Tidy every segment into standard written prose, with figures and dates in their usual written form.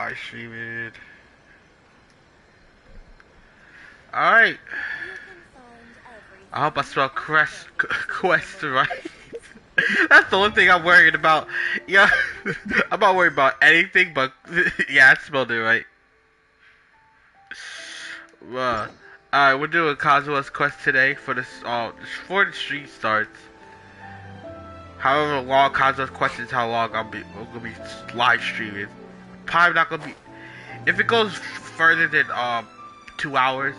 live streaming. Alright. I hope I spell quest right. That's the one thing I'm worried about. Yeah, I'm not worried about anything, but yeah, I spelled it right. Alright, we're doing Kazuha's quest today for this. Before the stream starts. However long Kazuha's quest is, how long I'm gonna be live streaming. Probably not gonna be. If it goes further than 2 hours,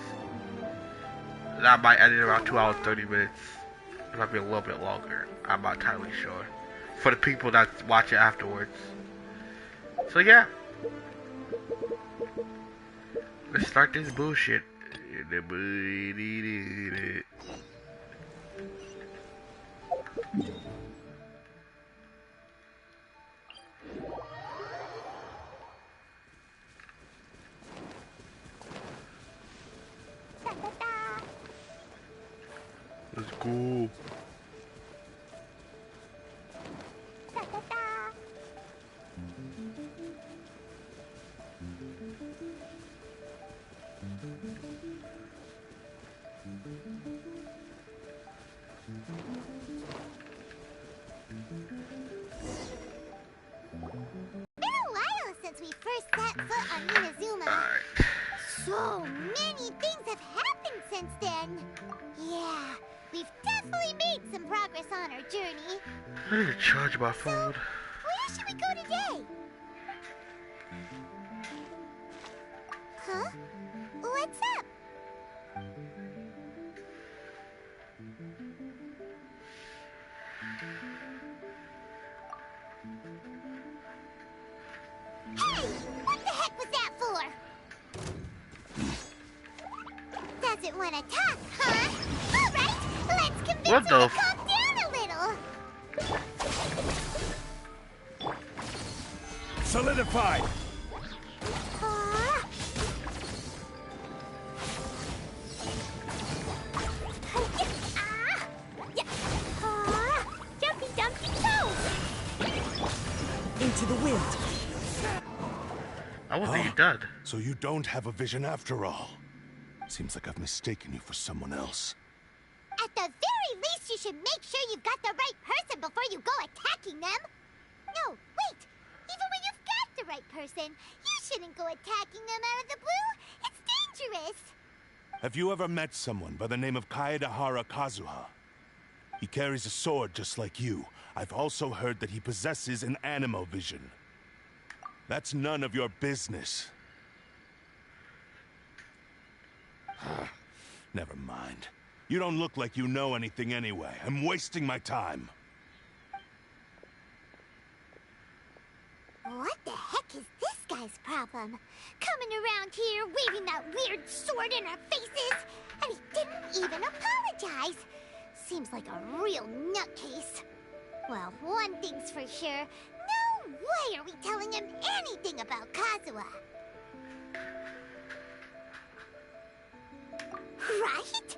that might end in around 2 hours 30 minutes. It might be a little bit longer. I'm not entirely sure. For the people that watch it afterwards. So yeah. Let's start this bullshit. Let's go. Since we first set foot on Minazuma. Alright. So many things have happened since then. Yeah, we've definitely made some progress on our journey. I need to charge my phone. So, where should we go today? Huh? What's up? Hey! What the heck was that for? Doesn't want to talk, huh? Alright, let's convince her to calm down a little. Solidified! Jumpy Dumpty go! Into the wind. I wasn't even done. So you don't have a vision after all. Seems like I've mistaken you for someone else. At the very least, you should make sure you've got the right person before you go attacking them. No, wait. Even when you've got the right person, you shouldn't go attacking them out of the blue. It's dangerous. Have you ever met someone by the name of Kaedahara Kazuha? He carries a sword just like you. I've also heard that he possesses an animal vision. That's none of your business. Never mind. You don't look like you know anything anyway. I'm wasting my time. What the heck is this guy's problem? Coming around here, waving that weird sword in our faces, and he didn't even apologize. Seems like a real nutcase. Well, one thing's for sure. No way are we telling him anything about Kazuha. Right?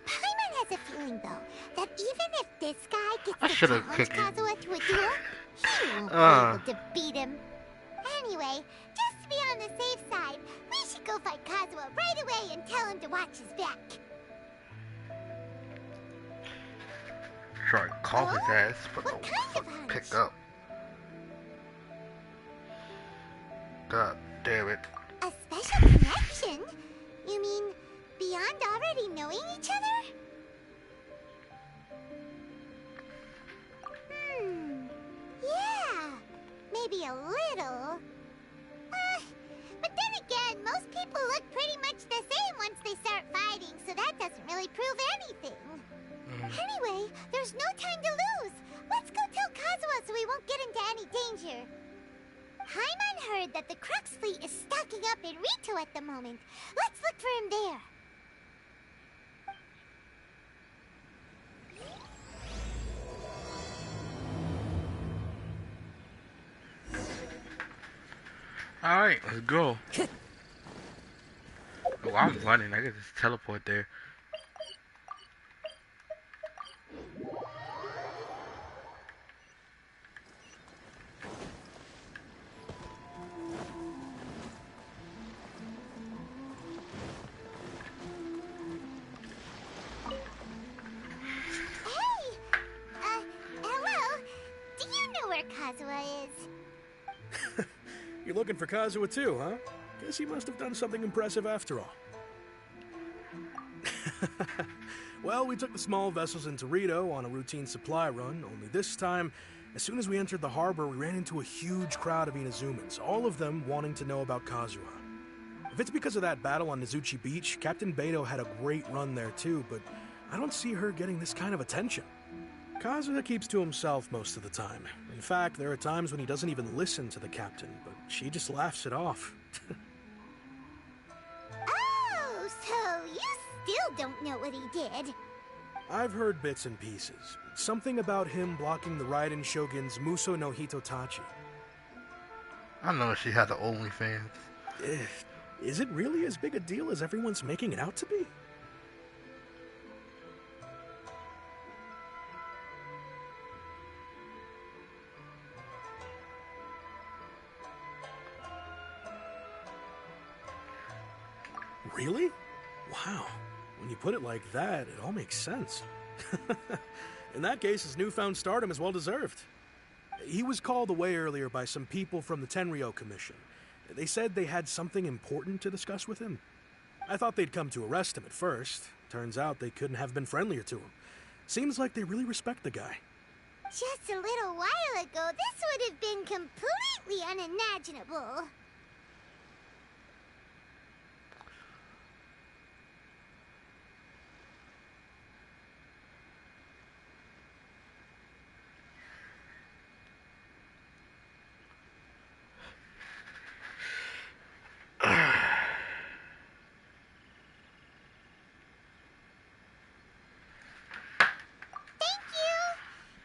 Paimon has a feeling, though, that even if this guy gets to challenge Kazuha to a duel, he won't be able to beat him. Anyway, just to be on the safe side, we should go find Kazuha right away and tell him to watch his back. Try to call his ass, but what kind of pick up. God damn it. A special connection? You mean beyond already knowing each other? Yeah, maybe a little. But then again, most people look pretty much the same once they start fighting, so that doesn't really prove anything. Anyway, there's no time to lose. Let's go tell Kazuha so we won't get into any danger. Paimon heard that the Crux fleet is stocking up in Rito at the moment. Let's look for him there. Alright, let's go. Oh, I'm running. I can just teleport there. Kazuha is. You're looking for Kazuha too, huh? Guess he must have done something impressive after all. Well, we took the small vessels into Rito on a routine supply run, only this time, as soon as we entered the harbor, we ran into a huge crowd of Inazumans, all of them wanting to know about Kazuha. If it's because of that battle on Nizuchi Beach, Captain Beto had a great run there too, but I don't see her getting this kind of attention. Kazuha keeps to himself most of the time. In fact, there are times when he doesn't even listen to the captain, but she just laughs it off. Oh, so you still don't know what he did? I've heard bits and pieces. Something about him blocking the Raiden Shogun's Muso no Hitotachi. I know she had the OnlyFans. Is it really as big a deal as everyone's making it out to be? Really? Wow. When you put it like that, it all makes sense. In that case, his newfound stardom is well deserved. He was called away earlier by some people from the Tenryo Commission. They said they had something important to discuss with him. I thought they'd come to arrest him at first. Turns out they couldn't have been friendlier to him. Seems like they really respect the guy. Just a little while ago, this would have been completely unimaginable.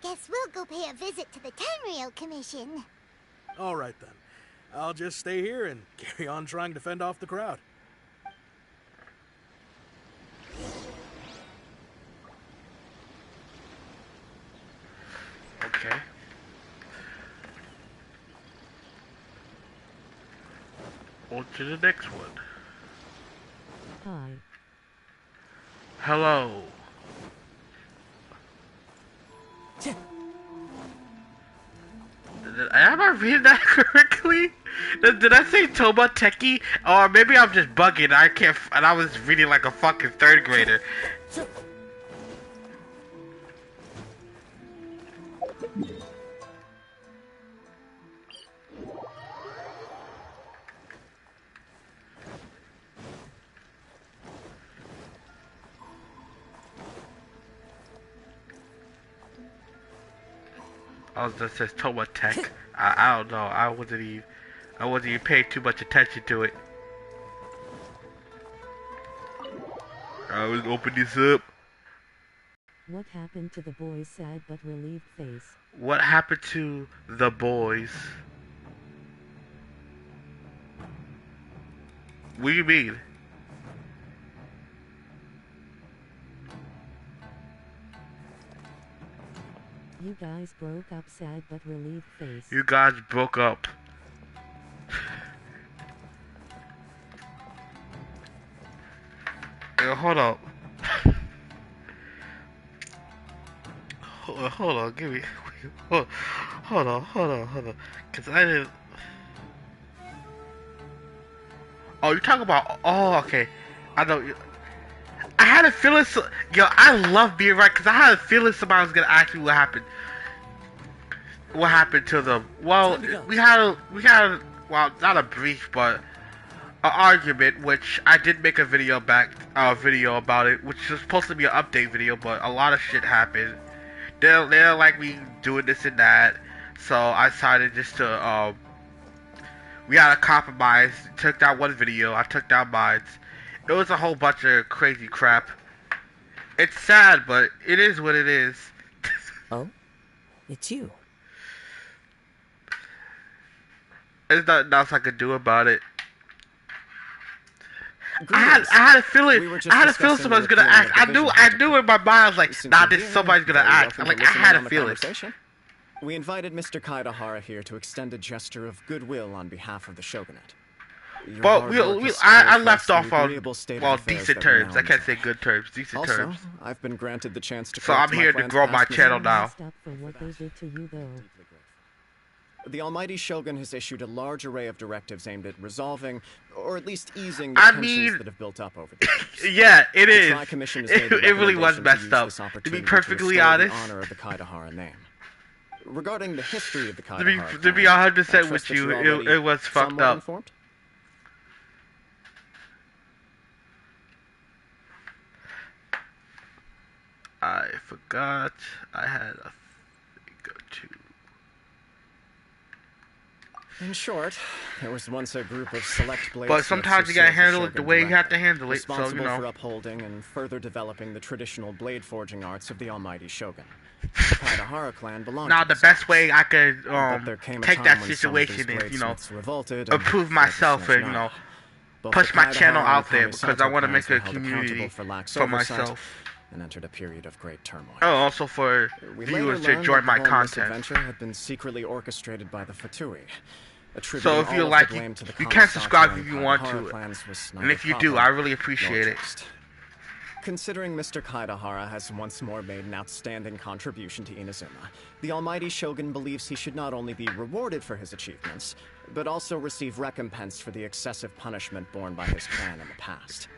Guess we'll go pay a visit to the Tenryo Commission. All right then. I'll just stay here and carry on trying to fend off the crowd. Okay. On to the next one. Hi. Hello. Am I reading that correctly? Did I say Toba Teki? Or maybe I'm just bugging. I can't. And I was reading like a fucking third grader. I was just says Toba Tech. I don't know. I wasn't even paying too much attention to it. I will open this up. What happened to the boy's sad but relieved face? What happened to the boys? What do you mean? You guys broke up, sad but relieved face. You guys broke up. Yo, hold up. Hold on, give me. Hold on. Cause I didn't. Oh, you're talking about. Oh, okay. I know. I had a feeling. Yo, I love being right because I had a feeling somebody was gonna ask me what happened. What happened to them? Well, we had well, not a brief, but an argument, which I did make a video about it, which was supposed to be an update video, but a lot of shit happened. They don't like me doing this and that, so I decided just to we had a compromise. Took down one video, I took down mine. It was a whole bunch of crazy crap. It's sad, but it is what it is. Oh? It's you. There's nothing else I could do about it. I had a feeling. I had a feeling somebody's gonna act. I knew in my mind. I was like, nah, somebody's gonna act. I had a feeling. We invited Mr. Kaidahara here to extend a gesture of goodwill on behalf of the shogunate. But I left off on decent terms. I can't say good terms. Decent terms. I've been granted the chance to. So I'm here to grow my channel now. For what they did to you, though. The Almighty Shogun has issued a large array of directives aimed at resolving, or at least easing, the tensions that have built up over the years. Yeah, it is. The Tri-Commission has made the It really was recommendation messed to use up. this To be opportunity perfectly restore honest, the honor of the Kaidahara name. Regarding the history of the to Kaidahara be clan, 100% I with trust that you, you're already it was fucked somewhat up. informed? I forgot I had a thing or two. In short, there was once a group of select bladesmiths. But sometimes you gotta handle it the way you have to handle it, so you responsible know. for upholding and further developing the traditional blade forging arts of the Almighty Shogun. The Kaidahara clan belonged Now to the this best house. way I could But there came a take time that when some of these situation is, you know, bladesmiths revolted and improve fled to myself Snow and, you Snow. know, Both push the my Kaidahara channel and out there because I Kamisato want to clans make a were held community accountable for lax for oversight myself. and entered a period of great turmoil. Oh, also for We later viewers to learned enjoy that my the whole content. misadventure had been secretly orchestrated by the Fatui. So if you like, you can subscribe if you want to, and if you do, I really appreciate it. Considering Mr. Kaidahara has once more made an outstanding contribution to Inazuma, the Almighty Shogun believes he should not only be rewarded for his achievements, but also receive recompense for the excessive punishment borne by his clan in the past.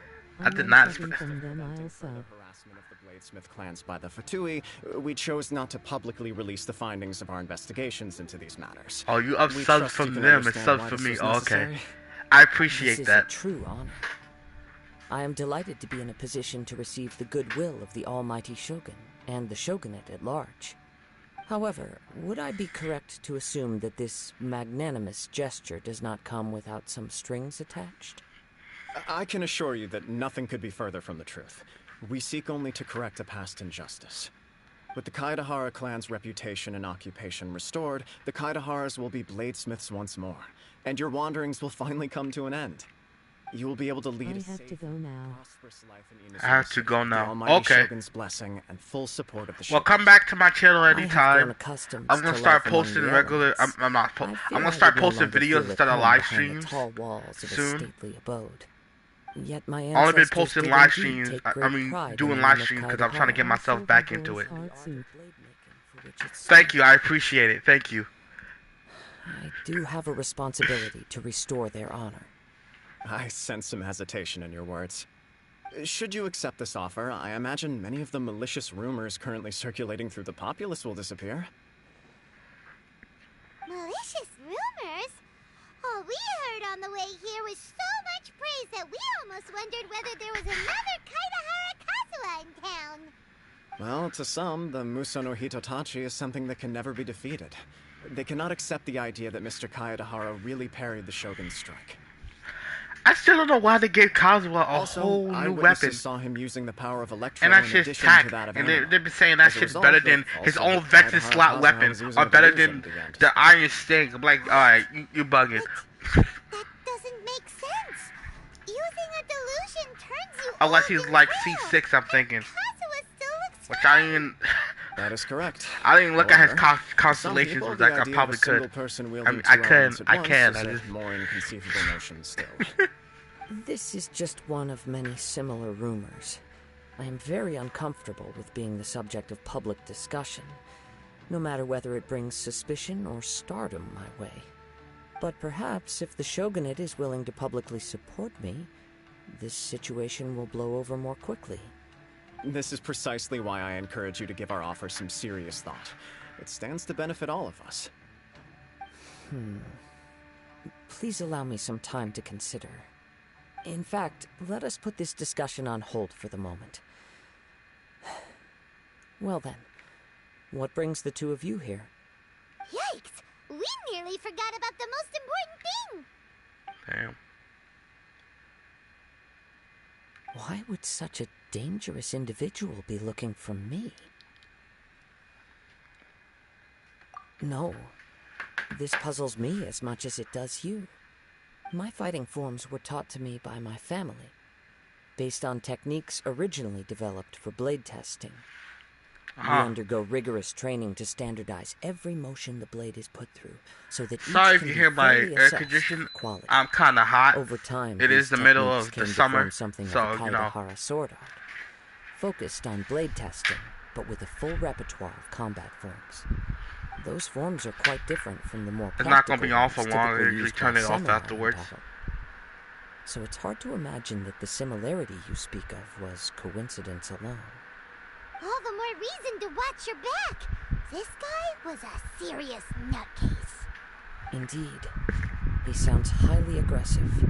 I did not From them, I'll Further harassment of the Bladesmith clans by the Fatui, we chose not to publicly release the findings of our investigations into these matters. Oh, you up We subs trust you from can them and understand subs why from this me. was Oh, okay. necessary. I This appreciate is that. a true honor. I am delighted to be in a position to receive the goodwill of the Almighty Shogun and the Shogunate at large. However, would I be correct to assume that this magnanimous gesture does not come without some strings attached? I can assure you that nothing could be further from the truth. We seek only to correct a past injustice. With the Kaidahara clan's reputation and occupation restored, the Kaidaharas will be bladesmiths once more, and your wanderings will finally come to an end. You will be able to lead I a have safe, to go now. prosperous life in Inazuma I have to go City with the now. Almighty Okay. Shogun's blessing and full support of the Well, Shogun. come back to my channel I have grown anytime. accustomed I'm gonna to start life among posting the regular. elements. I'm not. I feel I'm gonna I start would no posting longer videos feel at instead of home live behind streams the tall walls of soon. a stately abode. Yet my I've only been ancestors posting did live indeed streams. take I great mean, pride in doing the live name of streams because I'm trying to get Kaidahara. myself back into it. Hearts and Blademaking for which it Thank you. stands. I appreciate it. Thank you. I do have a responsibility to restore their honor. I sense some hesitation in your words. Should you accept this offer, I imagine many of the malicious rumors currently circulating through the populace will disappear. Malicious rumors? All we heard on the way here was so much praise that we almost wondered whether there was another Kaidahara kazuha in town. Well, to some, the Muso no Hitotachi is something that can never be defeated. They cannot accept the idea that Mr. Kaidahara really parried the Shogun's strike. I still don't know why they gave Kazuha a Also, whole new eyewitnesses weapon. saw him using the power of Electro And that in shit's addition tack. to that of And Anima. they've been saying that As a shit's result, better it than his also own the Vexen Kaidahara slot Kazuha weapon, was using or better delusion than began to the spread. Iron Sting. I'm like, alright, you bugging. That doesn't make sense. Using a delusion turns you Unless all he's like pale. C6, I'm thinking. Kazuha still looks Which fine. I didn't. That is correct. I didn't look at his However, some constellations. people, Was the like I idea probably of a single could. person I wielding mean, two elements at I once can. is I a just. more inconceivable notion still. This is just one of many similar rumors. I am very uncomfortable with being the subject of public discussion, no matter whether it brings suspicion or stardom my way. But perhaps if the Shogunate is willing to publicly support me, this situation will blow over more quickly. This is precisely why I encourage you to give our offer some serious thought. It stands to benefit all of us. Please allow me some time to consider. In fact, let us put this discussion on hold for the moment. Well then, what brings the two of you here? Yikes! We nearly forgot about the most important thing. Damn. Why would such a dangerous individual be looking for me? No, this puzzles me as much as it does you. My fighting forms were taught to me by my family, based on techniques originally developed for blade testing. We undergo rigorous training to standardize every motion the blade is put through, so that each Sorry if can you be hear my fully air assessed condition. for quality. I'm kind of hot. Over time, It is these the middle techniques of the came to summer, form something so, of a you know. Kaidahara sword art, focused on blade testing, but with a full repertoire of combat forms. Those forms are quite different from the more It's not gonna practical be on for ones long. typically I usually used turn by it off samurai in afterwards. battle. So it's hard to imagine that the similarity you speak of was coincidence alone. All the more reason to watch your back. This guy was a serious nutcase. Indeed. He sounds highly aggressive.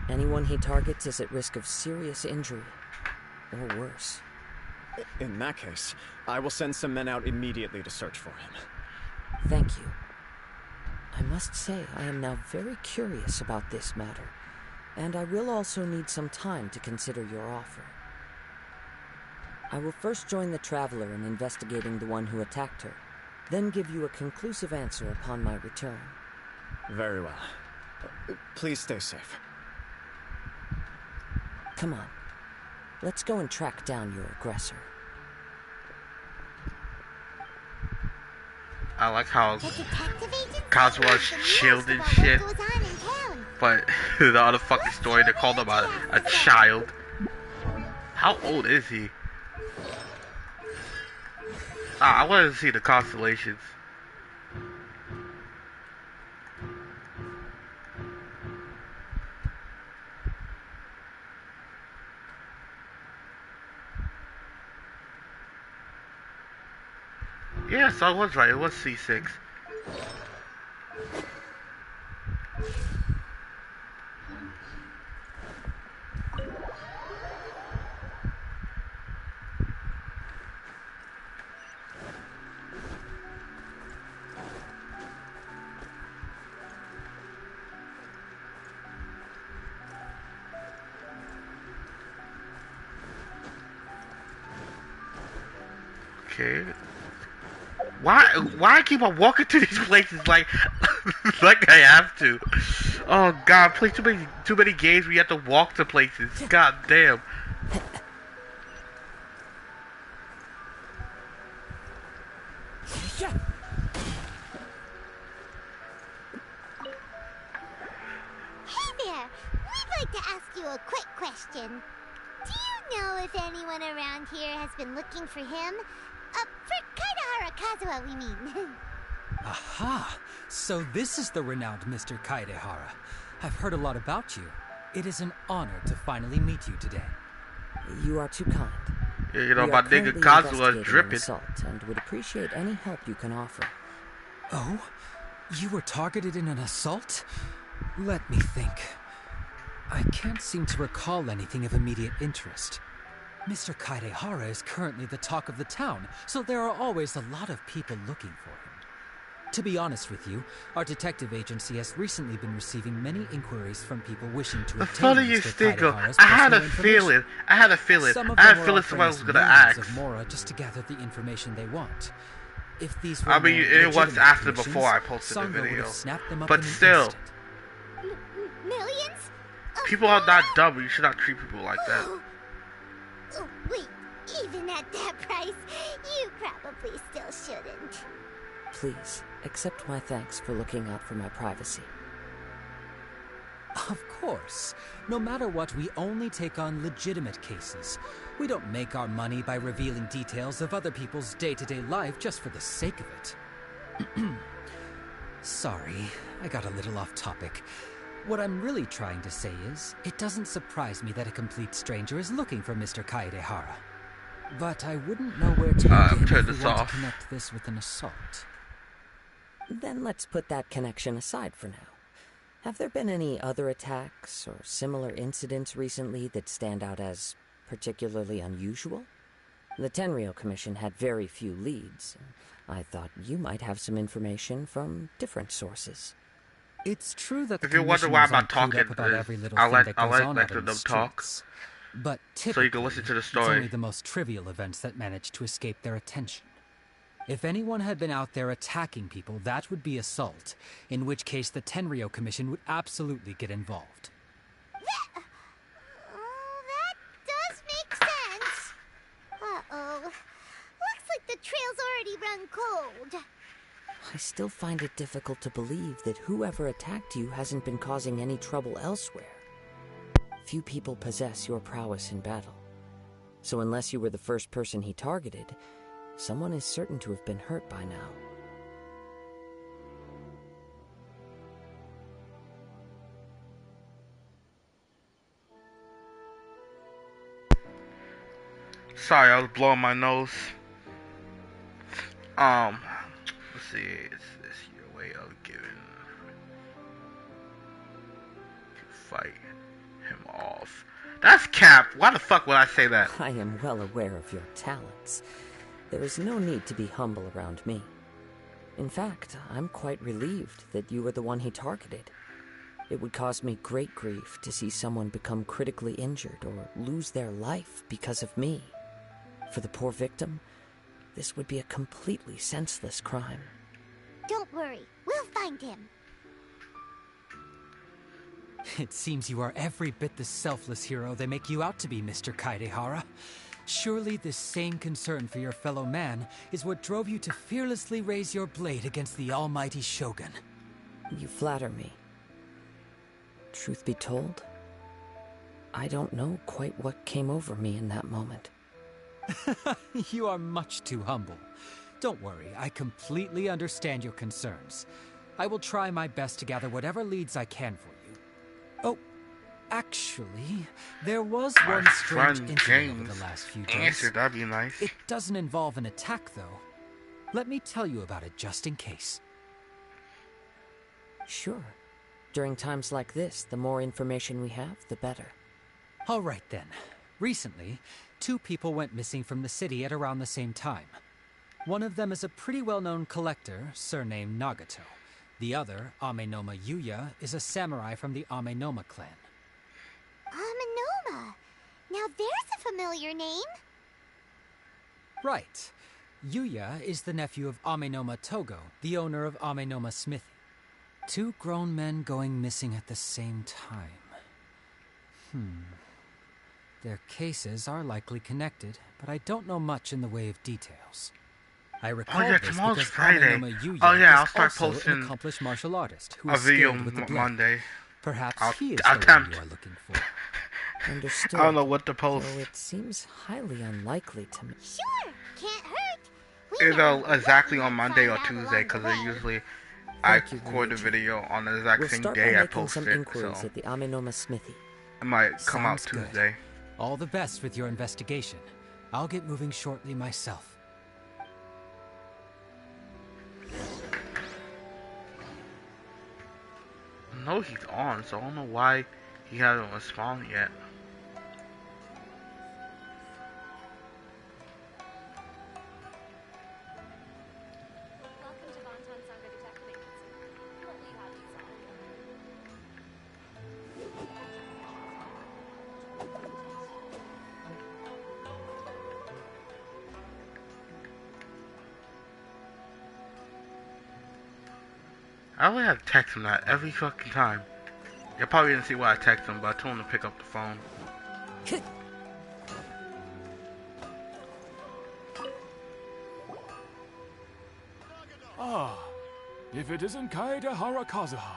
Anyone he targets is at risk of serious injury, or worse. In that case, I will send some men out immediately to search for him. Thank you. I must say I am now very curious about this matter, and I will also need some time to consider your offer. I will first join the Traveler in investigating the one who attacked her, then give you a conclusive answer upon my return. Very well. Please stay safe. Come on. Let's go and track down your aggressor. I like how The detective agent Kazuha's said chilled the and most shit. about what goes on in town. But the other fucking story, they called him a child. How old is he? I wanted to see the constellations. Yeah, so I was right. It was C6. Okay. Why I keep on walking to these places like like I have to? Oh god, I play too many games where you have to walk to places. God damn. Hey there, we'd like to ask you a quick question. Do you know if anyone around here has been looking for him? For Kaidahara Kazuha, we mean. Aha! So this is the renowned Mr. Kaidehara. I've heard a lot about you. It is an honor to finally meet you today. You are too kind. Yeah, you know, We my are nigga currently Kazuha is investigating an dripping. assault and would appreciate any help you can offer. Oh? You were targeted in an assault? Let me think. I can't seem to recall anything of immediate interest. Mr. Kaidehara is currently the talk of the town, so there are always a lot of people looking for him. To be honest with you, our detective agency has recently been receiving many inquiries from people wishing to The obtain funniest Mr. thing, Kaidehara's I had a personal information. feeling. I had a feeling. Some of I had them a are feeling offering somebody was us gonna millions ask. of mora just to gather the information they want. If these were I mean, more it was legitimate after commissions, before I posted the Sangha would video. have snapped them up But in an still. instant. Millions? Of People are not more? dumb. You should not treat people like that. Oh, wait, even at that price, you probably still shouldn't. Please, accept my thanks for looking out for my privacy. Of course. No matter what, we only take on legitimate cases. We don't make our money by revealing details of other people's day-to-day life just for the sake of it. Sorry, I got a little off topic. What I'm really trying to say is, it doesn't surprise me that a complete stranger is looking for Mr. Kaidehara. But I wouldn't know where to begin turn if this we want off. to connect this with an assault. Then let's put that connection aside for now. Have there been any other attacks or similar incidents recently that stand out as particularly unusual? The Tenryou Commission had very few leads. I thought you might have some information from different sources. It's true that the If you wonder why I'm not commissioners aren't clued talking, up about every little I'll thing let that goes on out in them the talk. streets. But So you typically, can listen to the it's story. only the most trivial events that manage to escape their attention. If anyone had been out there attacking people, that would be assault, in which case the Tenryou Commission would absolutely get involved. Oh, that does make sense. Uh-oh. Looks like the trail's already run cold. I still find it difficult to believe that whoever attacked you hasn't been causing any trouble elsewhere. Few people possess your prowess in battle. So unless you were the first person he targeted, someone is certain to have been hurt by now. Sorry, I was blowing my nose. Let's see. Is your way of giving to fight him off? That's cap. Why the fuck would I say that? I am well aware of your talents. There is no need to be humble around me. In fact, I'm quite relieved that you were the one he targeted. It would cause me great grief to see someone become critically injured or lose their life because of me. For the poor victim, this would be a completely senseless crime. Don't worry, we'll find him. It seems you are every bit the selfless hero they make you out to be, Mr. Kaedehara. Surely this same concern for your fellow man is what drove you to fearlessly raise your blade against the almighty Shogun. You flatter me. Truth be told, I don't know quite what came over me in that moment. You are much too humble. Don't worry, I completely understand your concerns. I will try my best to gather whatever leads I can for you. Oh, actually, there was one strange incident over the last few days. Answer, that'd be nice. It doesn't involve an attack, though. Let me tell you about it just in case. Sure. During times like this, the more information we have, the better. All right, then. Recently, 2 people went missing from the city at around the same time. One of them is a pretty well-known collector, surnamed Nagato. The other, Amenoma Yuya, is a samurai from the Amenoma clan. Amenoma! Now there's a familiar name. Right. Yuya is the nephew of Amenoma Togo, the owner of Amenoma Smithy. 2 grown men going missing at the same time. Their cases are likely connected, but I don't know much in the way of details. I recall yeah, this tomorrow's because Friday. Amenoma Yuya Oh, yeah, is I'll start also posting an accomplished martial artist who a is video skilled with the blade. Monday. Perhaps he is I'll the one attempt. you are looking for. Understood. I don't know what to post. Though it seems highly unlikely to me. Sure, can't hurt. We Either never exactly really on Monday or find out Tuesday, along because the way. usually I Thank you, record the Luigi. video on the exact We'll same start by day I making post some it, inquiries so at the Amenoma Smithy. it might come out Sounds good. Tuesday. All the best with your investigation. I'll get moving shortly myself. I know he's on, so I don't know why he hasn't responded yet. Welcome to Bonton Sangha Detective Agency. What will you have these on? I only have to text him that every fucking time. You probably didn't see why I text him, but I told him to pick up the phone. Ah, if it isn't Kaedehara Kazuha.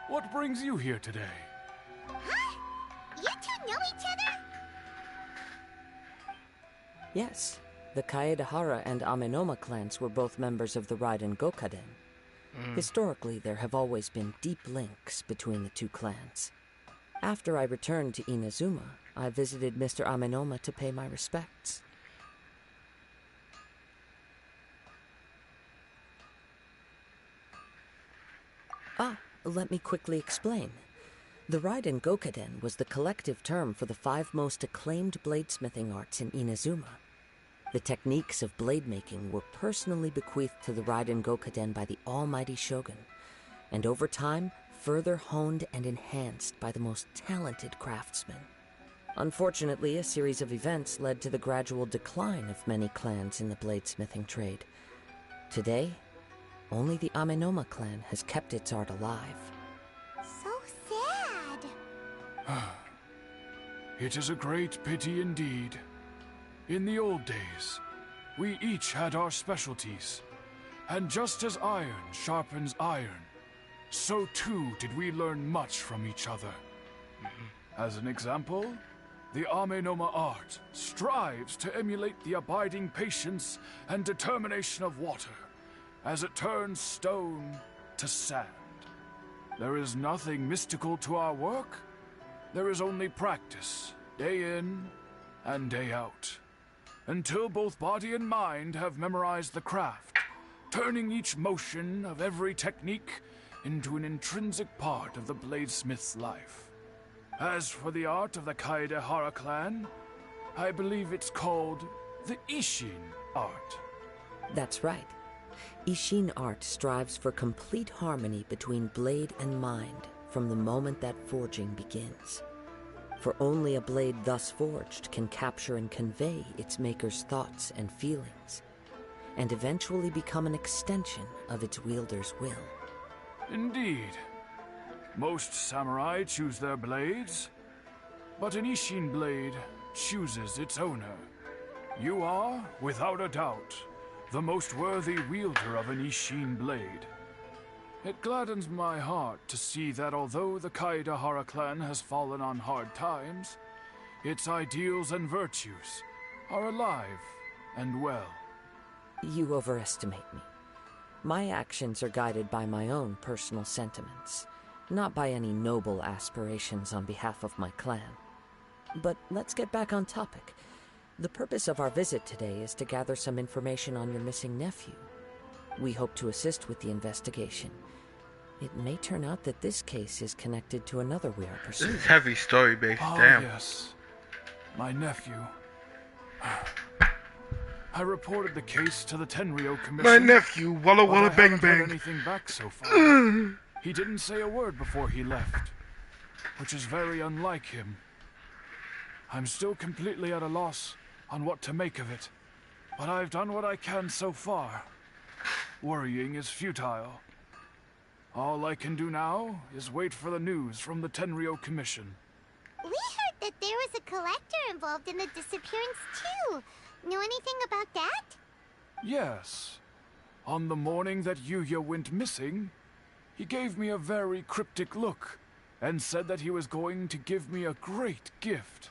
What brings you here today? Huh? You 2 know each other? Yes, the Kaedehara and Amenoma clans were both members of the Raiden Gokaden. Historically, there have always been deep links between the 2 clans. After I returned to Inazuma, I visited Mr. Amenoma to pay my respects. Let me quickly explain. The Raiden Gokaden was the collective term for the 5 most acclaimed bladesmithing arts in Inazuma. The techniques of blade making were personally bequeathed to the Raiden Gokaden by the almighty Shogun, and over time, further honed and enhanced by the most talented craftsmen. Unfortunately, a series of events led to the gradual decline of many clans in the bladesmithing trade. Today, only the Amenoma clan has kept its art alive. So sad. It is a great pity indeed. In the old days, we each had our specialties. And just as iron sharpens iron, so too did we learn much from each other. As an example, the Amenoma art strives to emulate the abiding patience and determination of water as it turns stone to sand. There is nothing mystical to our work. There is only practice, day in and day out. until both body and mind have memorized the craft, turning each motion of every technique into an intrinsic part of the bladesmith's life. As for the art of the Kaedehara clan, I believe it's called the Ishin art. That's right. Ishin art strives for complete harmony between blade and mind from the moment that forging begins. For only a blade thus forged can capture and convey its maker's thoughts and feelings, and eventually become an extension of its wielder's will. Indeed. Most samurai choose their blades, but an Ishin blade chooses its owner. You are, without a doubt, the most worthy wielder of an Ishin blade. It gladdens my heart to see that although the Kaedehara clan has fallen on hard times, its ideals and virtues are alive and well. You overestimate me. My actions are guided by my own personal sentiments, not by any noble aspirations on behalf of my clan. But let's get back on topic. The purpose of our visit today is to gather some information on your missing nephew. We hope to assist with the investigation. It may turn out that this case is connected to another we are This pursuing. is heavy story based. Oh, Damn. yes. My nephew. I reported the case to the Tenryo Commission. My nephew, Walla but Walla I Bang haven't heard Bang. anything back so far. He didn't say a word before he left, which is very unlike him. I'm still completely at a loss on what to make of it, but I've done what I can so far. Worrying is futile. All I can do now is wait for the news from the Tenryo Commission. We heard that there was a collector involved in the disappearance too. Know anything about that? Yes. On the morning that Yuya went missing, he gave me a very cryptic look and said that he was going to give me a great gift.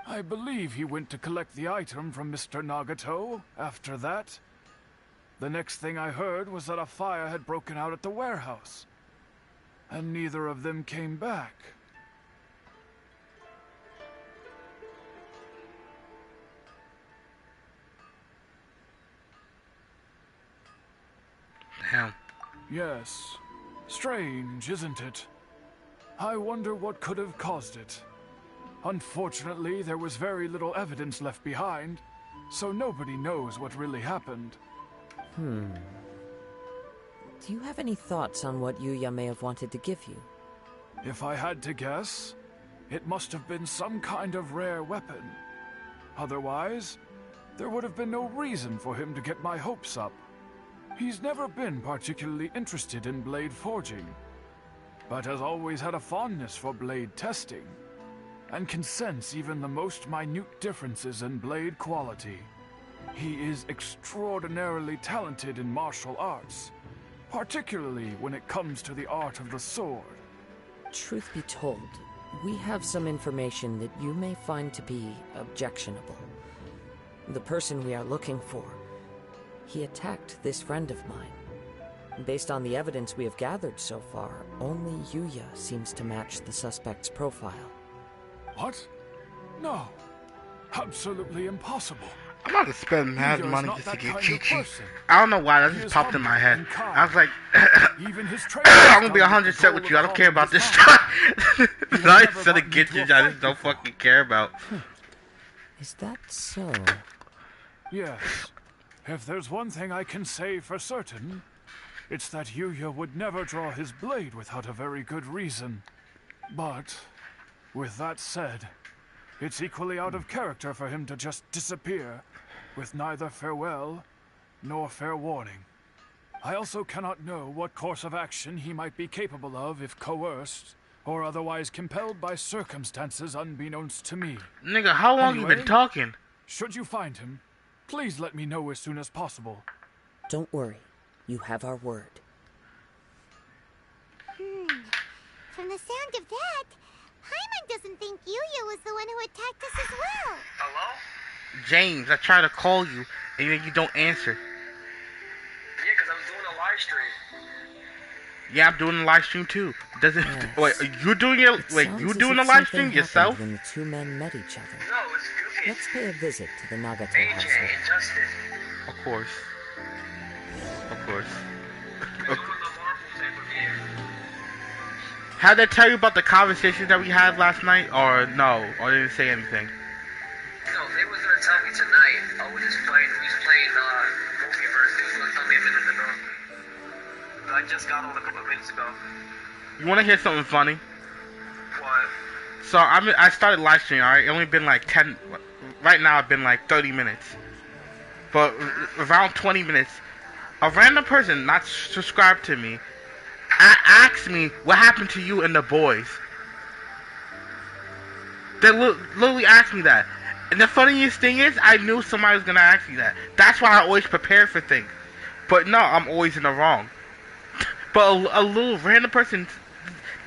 I believe he went to collect the item from Mr. Nagato after that. The next thing I heard was that a fire had broken out at the warehouse, and neither of them came back. Damn. Yes. Strange, isn't it? I wonder what could have caused it. Unfortunately, there was very little evidence left behind, so nobody knows what really happened. Do you have any thoughts on what Yuya may have wanted to give you? If I had to guess, it must have been some kind of rare weapon. Otherwise, there would have been no reason for him to get my hopes up. He's never been particularly interested in blade forging, but has always had a fondness for blade testing, and can sense even the most minute differences in blade quality. He is extraordinarily talented in martial arts, particularly when it comes to the art of the sword. Truth be told, we have some information that you may find to be objectionable. The person we are looking for, he attacked this friend of mine. Based on the evidence we have gathered so far, only Yuya seems to match the suspect's profile. What? No. Absolutely impossible. I'm about to spend mad Yuya's money not just to that get kind of Chi-Chi. person. I don't know why, that He just is popped in my head. humble and kind. I was like, Even his I'm gonna be training 100% with you. I don't care about this stuff. I said to get you, I just don't fucking care about. Is that so? Yes. If there's one thing I can say for certain, it's that Yuya would never draw his blade without a very good reason. But, with that said, it's equally out of character for him to just disappear, with neither farewell nor fair warning. I also cannot know what course of action he might be capable of if coerced, or otherwise compelled by circumstances unbeknownst to me. Nigga, how long you Anyway, been talking? Should you find him, please let me know as soon as possible. Don't worry. You have our word. From the sound of that, Paimon doesn't think Yuya was the one who attacked us as well. James, I try to call you, and then you don't answer. Yeah, because I was doing a live stream. Yeah, I'm doing a live stream too. Doesn't Yes. wait? You doing it? It Wait, sounds you as doing if a live something stream happened yourself? when the two men met each other. No, it was Goofy Let's pay a visit to the Nagato AJ household. and Justin. Of course. Of course. We're doing the Marvel type of game. Had they tell you about the conversation that we had last night, or no? Or they didn't say anything? No, they was gonna tell me tonight. I was just playing. We was playing Multiverse. They was gonna tell me a minute ago. But I just got on a couple of minutes ago. You want to hear something funny? What? So I started live streaming. Alright, it only been like 10. Right now, it's been like 30 minutes. But around 20 minutes, a random person not subscribed to me asked me what happened to you and the boys. They literally asked me that. And the funniest thing is, I knew somebody was gonna ask me that. That's why I always prepare for things. But no, I'm always in the wrong. But a little random person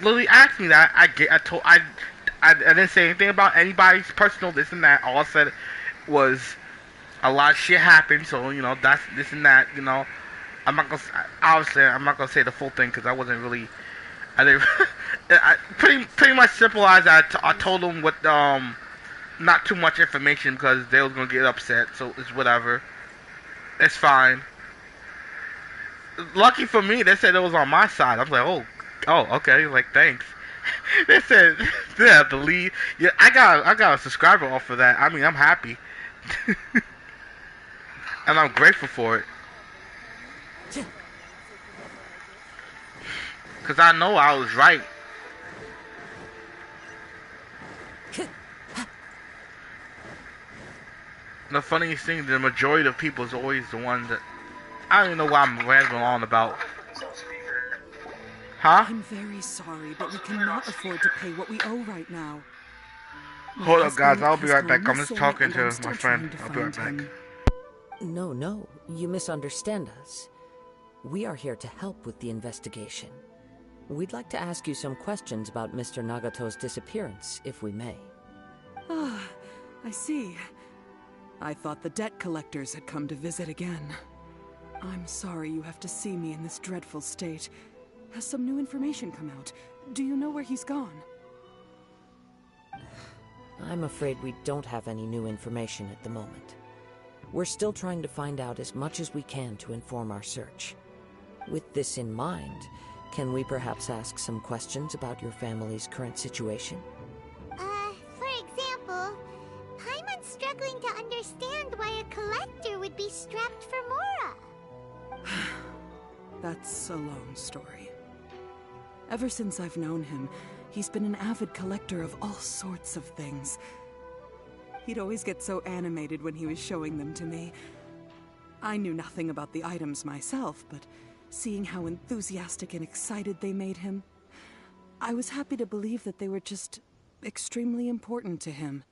literally asked me that. I didn't say anything about anybody's personal this and that. All I said was a lot of shit happened, so you know that's this and that. You know, I'm not gonna say the full thing because I wasn't really. I didn't. pretty much simple as I told them what not too much information because they was gonna get upset. So it's whatever. It's fine. Lucky for me, they said it was on my side. I was like, oh, okay, like thanks. They said they have to leave. Yeah, I got a subscriber off of that. I mean, I'm happy, and I'm grateful for it. Cause I know I was right. The funniest thing, the majority of people is always the one that I don't even know what I'm rambling on about. Huh? I'm very sorry, but we cannot afford to pay what we owe right now. Hold up, guys. I'll be right back. I'm just talking to my friend. I'll be right back. No. You misunderstand us. We are here to help with the investigation. We'd like to ask you some questions about Mr. Nagato's disappearance, if we may. Ah, I see. I thought the debt collectors had come to visit again. I'm sorry you have to see me in this dreadful state. Has some new information come out? Do you know where he's gone? I'm afraid we don't have any new information at the moment. We're still trying to find out as much as we can to inform our search. With this in mind, can we perhaps ask some questions about your family's current situation? For example, Paimon's struggling to understand why a collector would be strapped for Mora. That's a long story. Ever since I've known him, he's been an avid collector of all sorts of things. He'd always get so animated when he was showing them to me. I knew nothing about the items myself, but seeing how enthusiastic and excited they made him, I was happy to believe that they were just extremely important to him.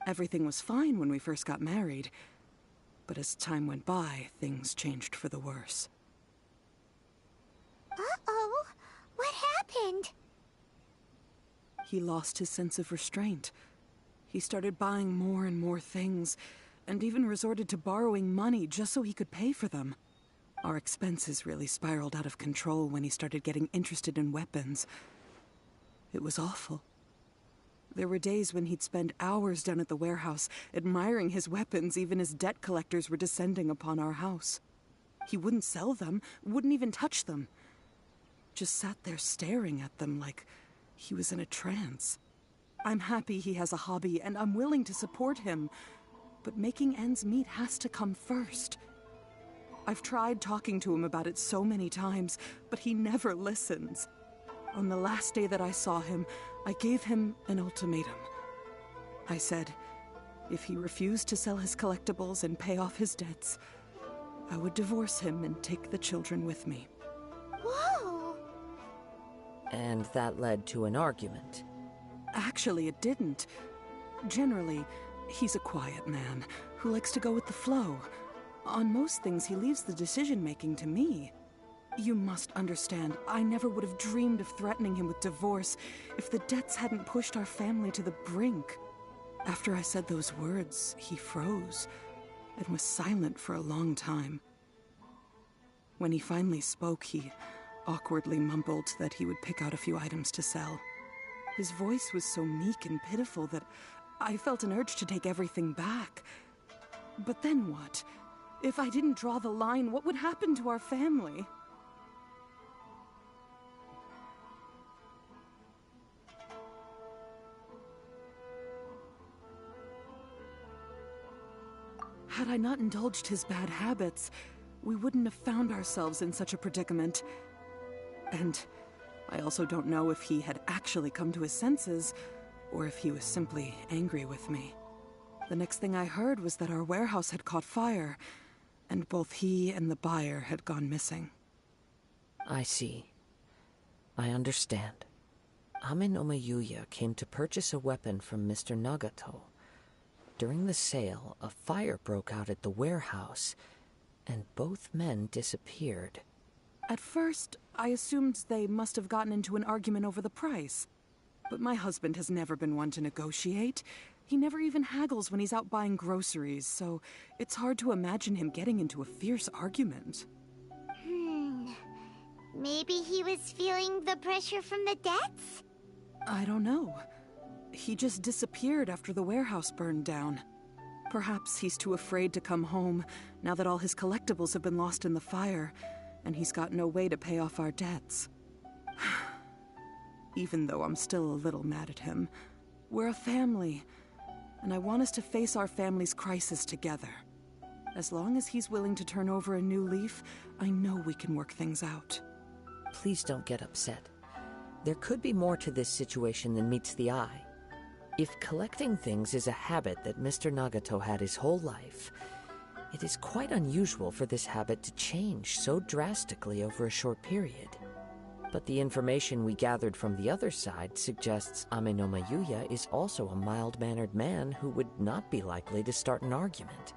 Everything was fine when we first got married, but as time went by, things changed for the worse. Uh-oh, what happened? He lost his sense of restraint. He started buying more and more things, and even resorted to borrowing money just so he could pay for them. Our expenses really spiraled out of control when he started getting interested in weapons. It was awful. There were days when he'd spend hours down at the warehouse, admiring his weapons even as debt collectors were descending upon our house. He wouldn't sell them, wouldn't even touch them. Just sat there staring at them like he was in a trance. I'm happy he has a hobby, and I'm willing to support him. But making ends meet has to come first. I've tried talking to him about it so many times, but he never listens. On the last day that I saw him, I gave him an ultimatum. I said, if he refused to sell his collectibles and pay off his debts, I would divorce him and take the children with me. Whoa! And that led to an argument. Actually, it didn't. Generally, he's a quiet man who likes to go with the flow. On most things, he leaves the decision-making to me. You must understand, I never would have dreamed of threatening him with divorce if the debts hadn't pushed our family to the brink. After I said those words, he froze and was silent for a long time. When he finally spoke, he awkwardly mumbled that he would pick out a few items to sell. His voice was so meek and pitiful that I felt an urge to take everything back. But then what? If I didn't draw the line, what would happen to our family? Had I not indulged his bad habits, we wouldn't have found ourselves in such a predicament. And I also don't know if he had actually come to his senses, or if he was simply angry with me. The next thing I heard was that our warehouse had caught fire, and both he and the buyer had gone missing. I see. I understand. Ame no Mayuya came to purchase a weapon from Mr. Nagato. During the sale, a fire broke out at the warehouse, and both men disappeared. At first, I assumed they must have gotten into an argument over the price. But my husband has never been one to negotiate. He never even haggles when he's out buying groceries, so it's hard to imagine him getting into a fierce argument. Maybe he was feeling the pressure from the debts? I don't know. He just disappeared after the warehouse burned down. Perhaps he's too afraid to come home now that all his collectibles have been lost in the fire, and he's got no way to pay off our debts. Even though I'm still a little mad at him, we're a family, and I want us to face our family's crisis together. As long as he's willing to turn over a new leaf, I know we can work things out. Please don't get upset. There could be more to this situation than meets the eye. If collecting things is a habit that Mr. Nagato had his whole life, it is quite unusual for this habit to change so drastically over a short period. But the information we gathered from the other side suggests Ame no Mayuya is also a mild-mannered man who would not be likely to start an argument.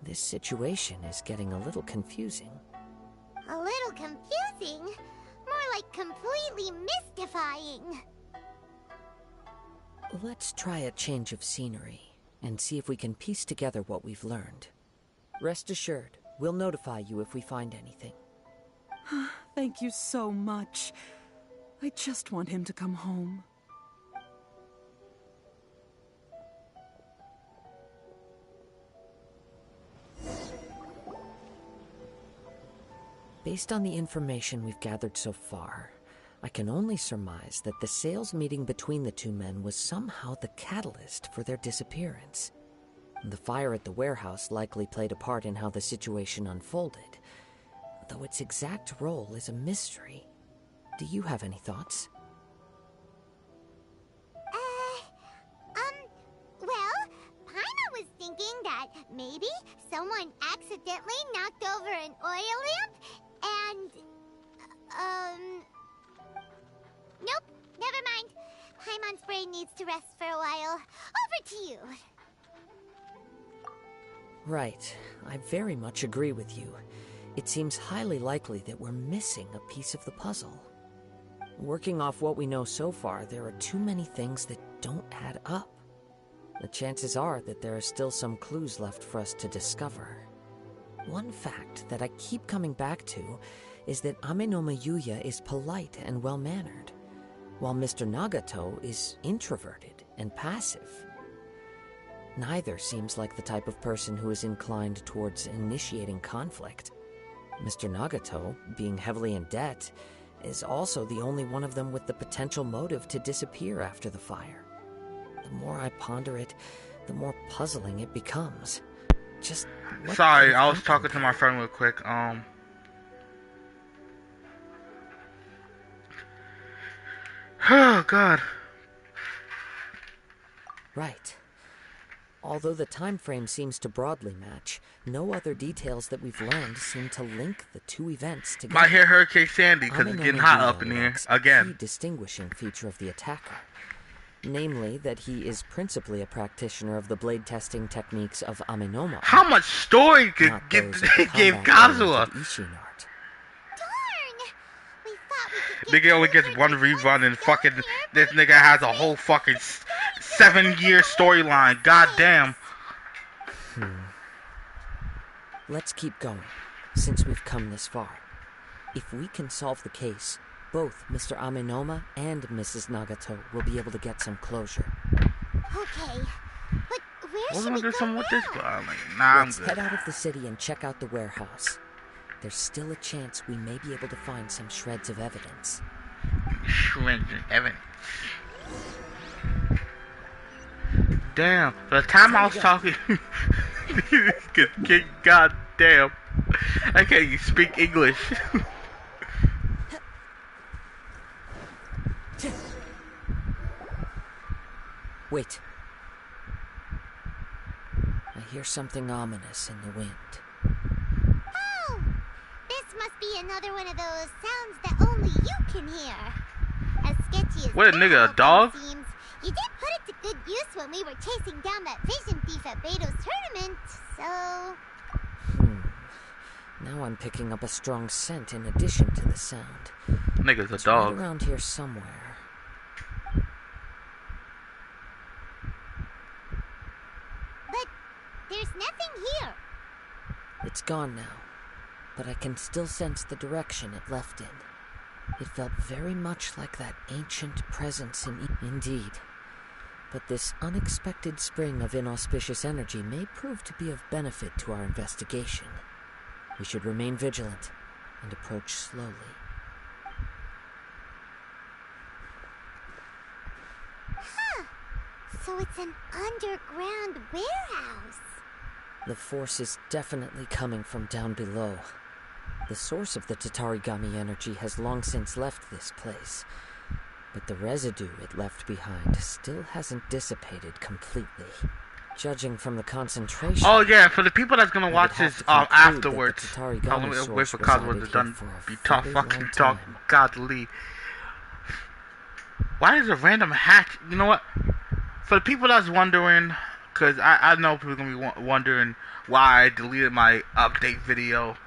This situation is getting a little confusing. A little confusing? More like completely mystifying. Let's try a change of scenery and see if we can piece together what we've learned. Rest assured, we'll notify you if we find anything. Thank you so much. I just want him to come home. Based on the information we've gathered so far, I can only surmise that the sales meeting between the two men was somehow the catalyst for their disappearance. The fire at the warehouse likely played a part in how the situation unfolded, though its exact role is a mystery. Do you have any thoughts? Well, Paimon was thinking that maybe someone accidentally knocked over an oil lamp and, nope, never mind. Paimon's brain needs to rest for a while. Over to you. Right. I very much agree with you. It seems highly likely that we're missing a piece of the puzzle. Working off what we know so far, there are too many things that don't add up. The chances are that there are still some clues left for us to discover. One fact that I keep coming back to is that Ame no Mayuya is polite and well-mannered, while Mr. Nagato is introverted and passive. Neither seems like the type of person who is inclined towards initiating conflict. Mr. Nagato, being heavily in debt, is also the only one of them with the potential motive to disappear after the fire. The more I ponder it, the more puzzling it becomes. Just sorry, I was talking to my friend real quick. Oh God. Right. Although the time frame seems to broadly match, no other details that we've learned seem to link the two events together. Might hear Hurricane Sandy because it's getting hot up in here again. A key distinguishing feature of the attacker, namely that he is principally a practitioner of the blade testing techniques of Amenoma. How much story gave Kazuha? Nigga only gets one rerun and fucking this nigga has a whole fucking 7-year storyline. God damn. Let's keep going, since we've come this far. If we can solve the case, both Mr. Amenoma and Mrs. Nagato will be able to get some closure. Okay, but where We're should gonna we do go something with this, now? but I'm like, nah, Let's I'm head good. out of the city and check out the warehouse. There's still a chance we may be able to find some shreds of evidence. Shreds of evidence. Damn, the time I was talking, god damn, I can't even speak English. Wait. I hear something ominous in the wind. Oh! This must be another one of those sounds that only you can hear. As sketchy as What a this nigga, a whole dog? thing seems, you did put it to good use when we were chasing down that vision thief at Beto's tournament, so... Now I'm picking up a strong scent in addition to the sound. Nigga's a It's dog. right around here somewhere. But there's nothing here. It's gone now, but I can still sense the direction it left in. It felt very much like that ancient presence indeed. But this unexpected spring of inauspicious energy may prove to be of benefit to our investigation. We should remain vigilant and approach slowly. Huh. So it's an underground warehouse. The force is definitely coming from down below. The source of the Tatarigami energy has long since left this place, but the residue it left behind still hasn't dissipated completely. Judging from the concentration... Oh yeah, for the people that's gonna watch this afterwards, I'll wait for Cosmo to done be tough fucking talk, godly. Why is a random hatch? You know what? For the people that's wondering, cause I know people are gonna be wondering why I deleted my update video,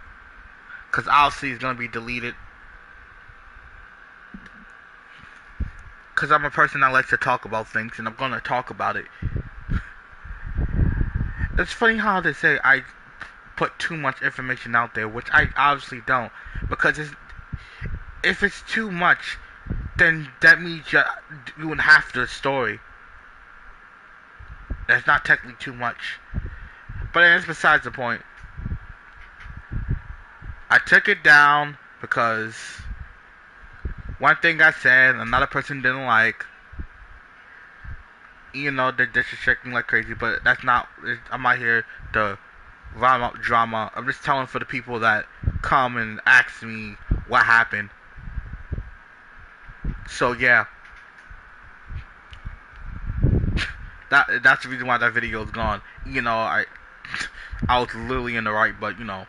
cause obviously it's gonna be deleted. Cause I'm a person that likes to talk about things, and I'm gonna talk about it. It's funny how they say I put too much information out there, which I obviously don't. Because if it's too much, then that means you're doing half the story. That's not technically too much. But it's besides the point. I took it down because one thing I said, another person didn't like. You know, they're disrespecting like crazy, but that's not... I'm not here to rhyme up drama. I'm just telling for the people that come and ask me what happened. So, yeah. That's the reason why that video is gone. You know, I was literally in the right, but, you know,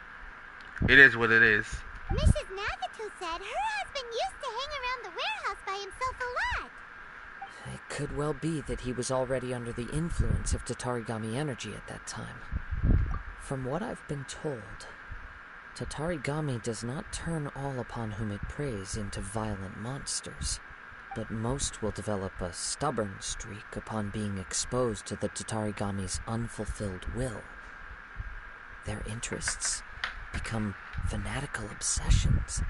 it is what it is. Mrs. Nagato said her husband used to hang around the warehouse by himself a lot. It could well be that he was already under the influence of Tatarigami energy at that time. From what I've been told, Tatarigami does not turn all upon whom it preys into violent monsters, but most will develop a stubborn streak upon being exposed to the Tatarigami's unfulfilled will. Their interests become fanatical obsessions.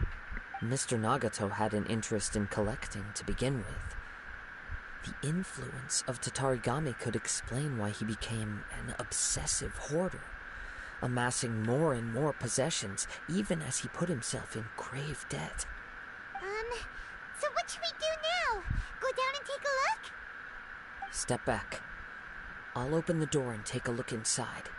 Mr. Nagato had an interest in collecting to begin with. The influence of Tatarigami could explain why he became an obsessive hoarder, amassing more and more possessions, even as he put himself in grave debt. So what should we do now? Go down and take a look? Step back. I'll open the door and take a look inside.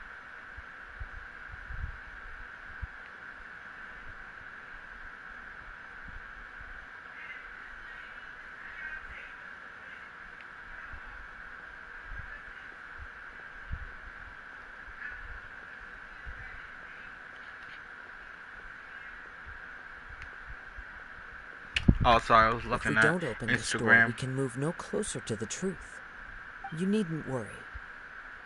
Oh, sorry, I was looking at If we don't open this door, we Instagram. can move no closer to the truth. You needn't worry.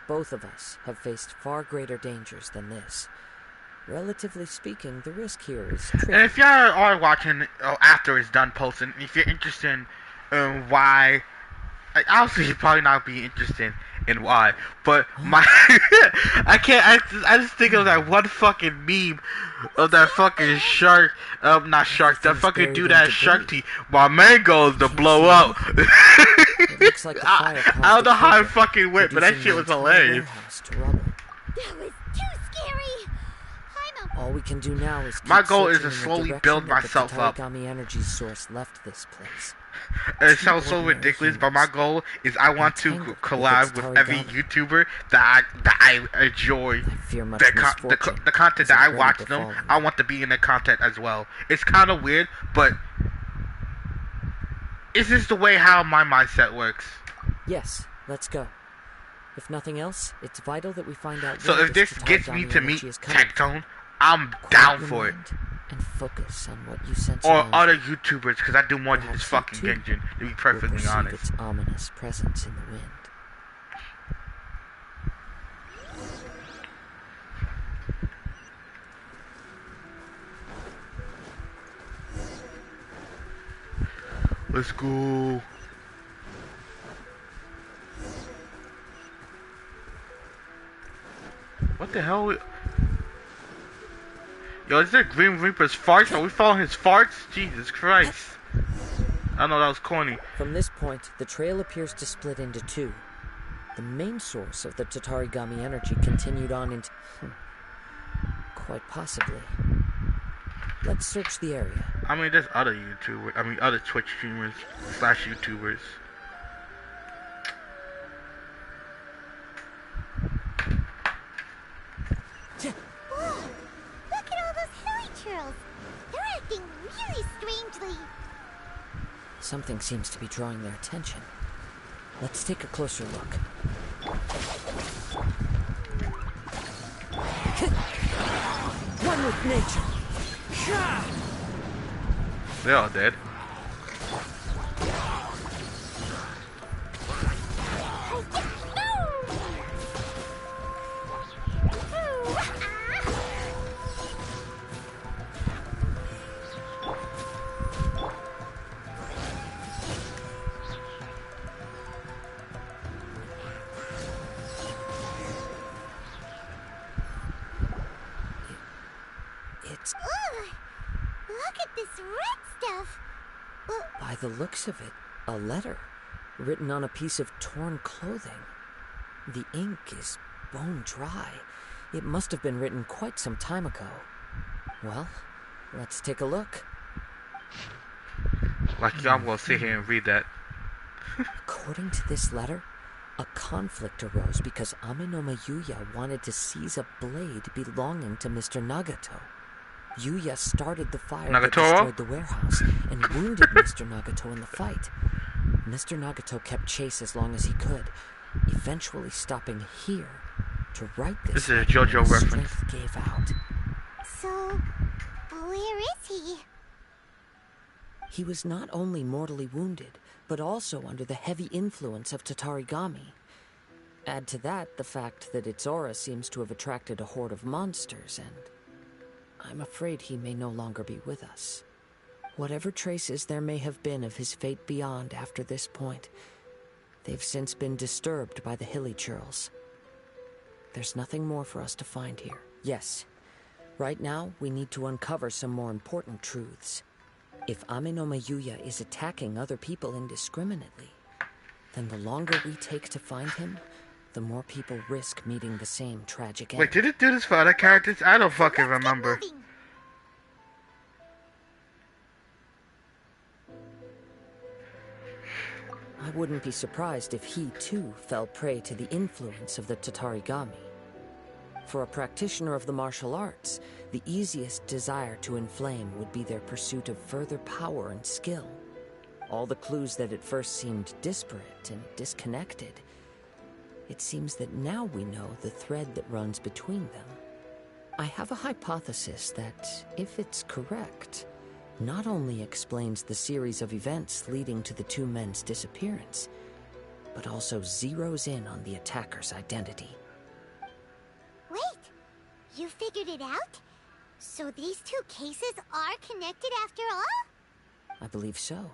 Both of us have faced far greater dangers than this. Relatively speaking, the risk here is trivial. And if y'all are watching after it's done posting, if you're interested in why, like, obviously you're probably not be interested and why. But my I can't. I just think of that one fucking meme of that fucking shark. Not shark. That fucking dude that shark teeth. My main goal is to blow up. It looks like the fire I don't know how it fucking went, but that shit was hilarious. That was too scary. All we can do now is keep My goal is searching to in the slowly direction build that the myself up. Tatarigami energy source left this place. It sounds so ridiculous, but my goal is I want to collab with every YouTuber that I enjoy the content that I watch them. I want to be in the content as well. It's kind of weird, but it's just the way how my mindset works. Yes, let's go. If nothing else, it's vital that we find out. So if this gets me to meet Tectone, I'm down for it. And focus on what you sense or around other YouTubers, because I do more than just fucking Genshin, to be perfectly honest. Its ominous presence in the wind. Let's go. What the hell? Yo, is there Grim Reaper's farts? Are we following his farts? Jesus Christ. I know that was corny. From this point, the trail appears to split into two. The main source of the Tatarigami energy continued on into... quite possibly. Let's search the area. I mean, there's other other Twitch streamers / YouTubers. Look at all those hilly churls. They're acting really strangely. Something seems to be drawing their attention. Let's take a closer look. One with nature. They're all dead. Look at this red stuff. By the looks of it, a letter written on a piece of torn clothing. The ink is bone dry. It must have been written quite some time ago. Well, let's take a look. Like, I'm gonna sit here and read that. According to this letter, a conflict arose because Amenoma Yuya wanted to seize a blade belonging to Mr. Nagato. Yuya started the fire that destroyed the warehouse and wounded Mr. Nagato in the fight. Mr. Nagato kept chase as long as he could, eventually stopping here to write this. This is a JoJo reference. Strength gave out. So, where is he? He was not only mortally wounded, but also under the heavy influence of Tatarigami. Add to that the fact that its aura seems to have attracted a horde of monsters, and I'm afraid he may no longer be with us. Whatever traces there may have been of his fate beyond after this point, they've since been disturbed by the hilly churls. There's nothing more for us to find here. Yes, right now we need to uncover some more important truths. If Amenoma Yuya is attacking other people indiscriminately, then the longer we take to find him, the more people risk meeting the same tragic end. Wait, did it do this for other characters? I don't fucking remember. I wouldn't be surprised if he, too, fell prey to the influence of the Tatarigami. For a practitioner of the martial arts, the easiest desire to inflame would be their pursuit of further power and skill. All the clues that at first seemed disparate and disconnected, it seems that now we know the thread that runs between them. I have a hypothesis that, if it's correct, not only explains the series of events leading to the two men's disappearance, but also zeroes in on the attacker's identity. Wait, you figured it out? So these two cases are connected after all? I believe so.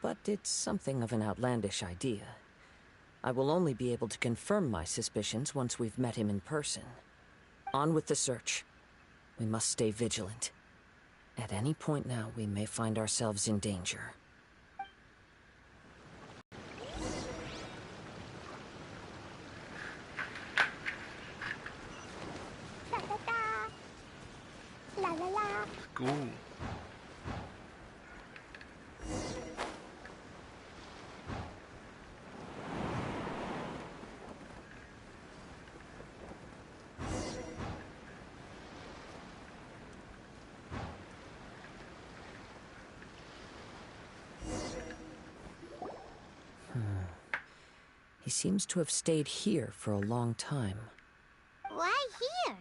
But it's something of an outlandish idea. I will only be able to confirm my suspicions once we've met him in person. On with the search. We must stay vigilant. At any point now, we may find ourselves in danger. La la la. Cool. He seems to have stayed here for a long time. Why here?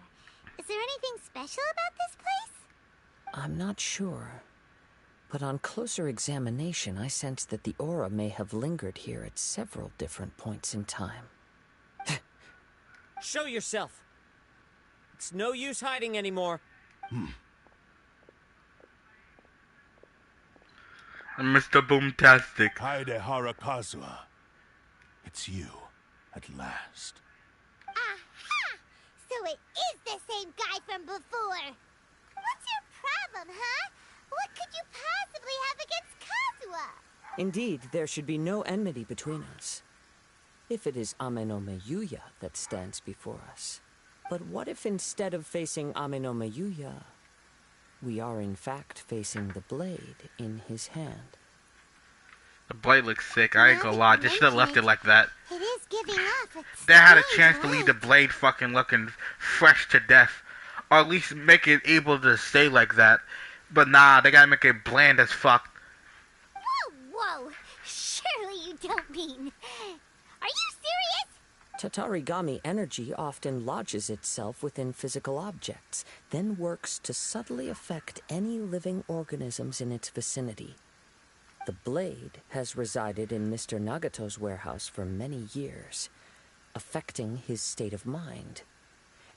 Is there anything special about this place? I'm not sure. But on closer examination, I sense that the aura may have lingered here at several different points in time. Show yourself! It's no use hiding anymore. Mr. Boomtastic. Kaedehara Kazuha. It's you, at last. Aha! So it is the same guy from before. What's your problem, huh? What could you possibly have against Kazuha? Indeed, there should be no enmity between us. If it is Ame no Meyuya that stands before us. But what if instead of facing Ame no Meyuya, we are in fact facing the blade in his hand? The blade looks sick. I ain't gonna lie. They should have left it like that. It is giving off its They had a strange chance to leave light. the blade fucking looking fresh to death. Or at least make it able to stay like that. But nah, they gotta make it bland as fuck. Whoa, whoa! Surely you don't mean... Are you serious? Tatarigami energy often lodges itself within physical objects, then works to subtly affect any living organisms in its vicinity. The blade has resided in Mr. Nagato's warehouse for many years, affecting his state of mind,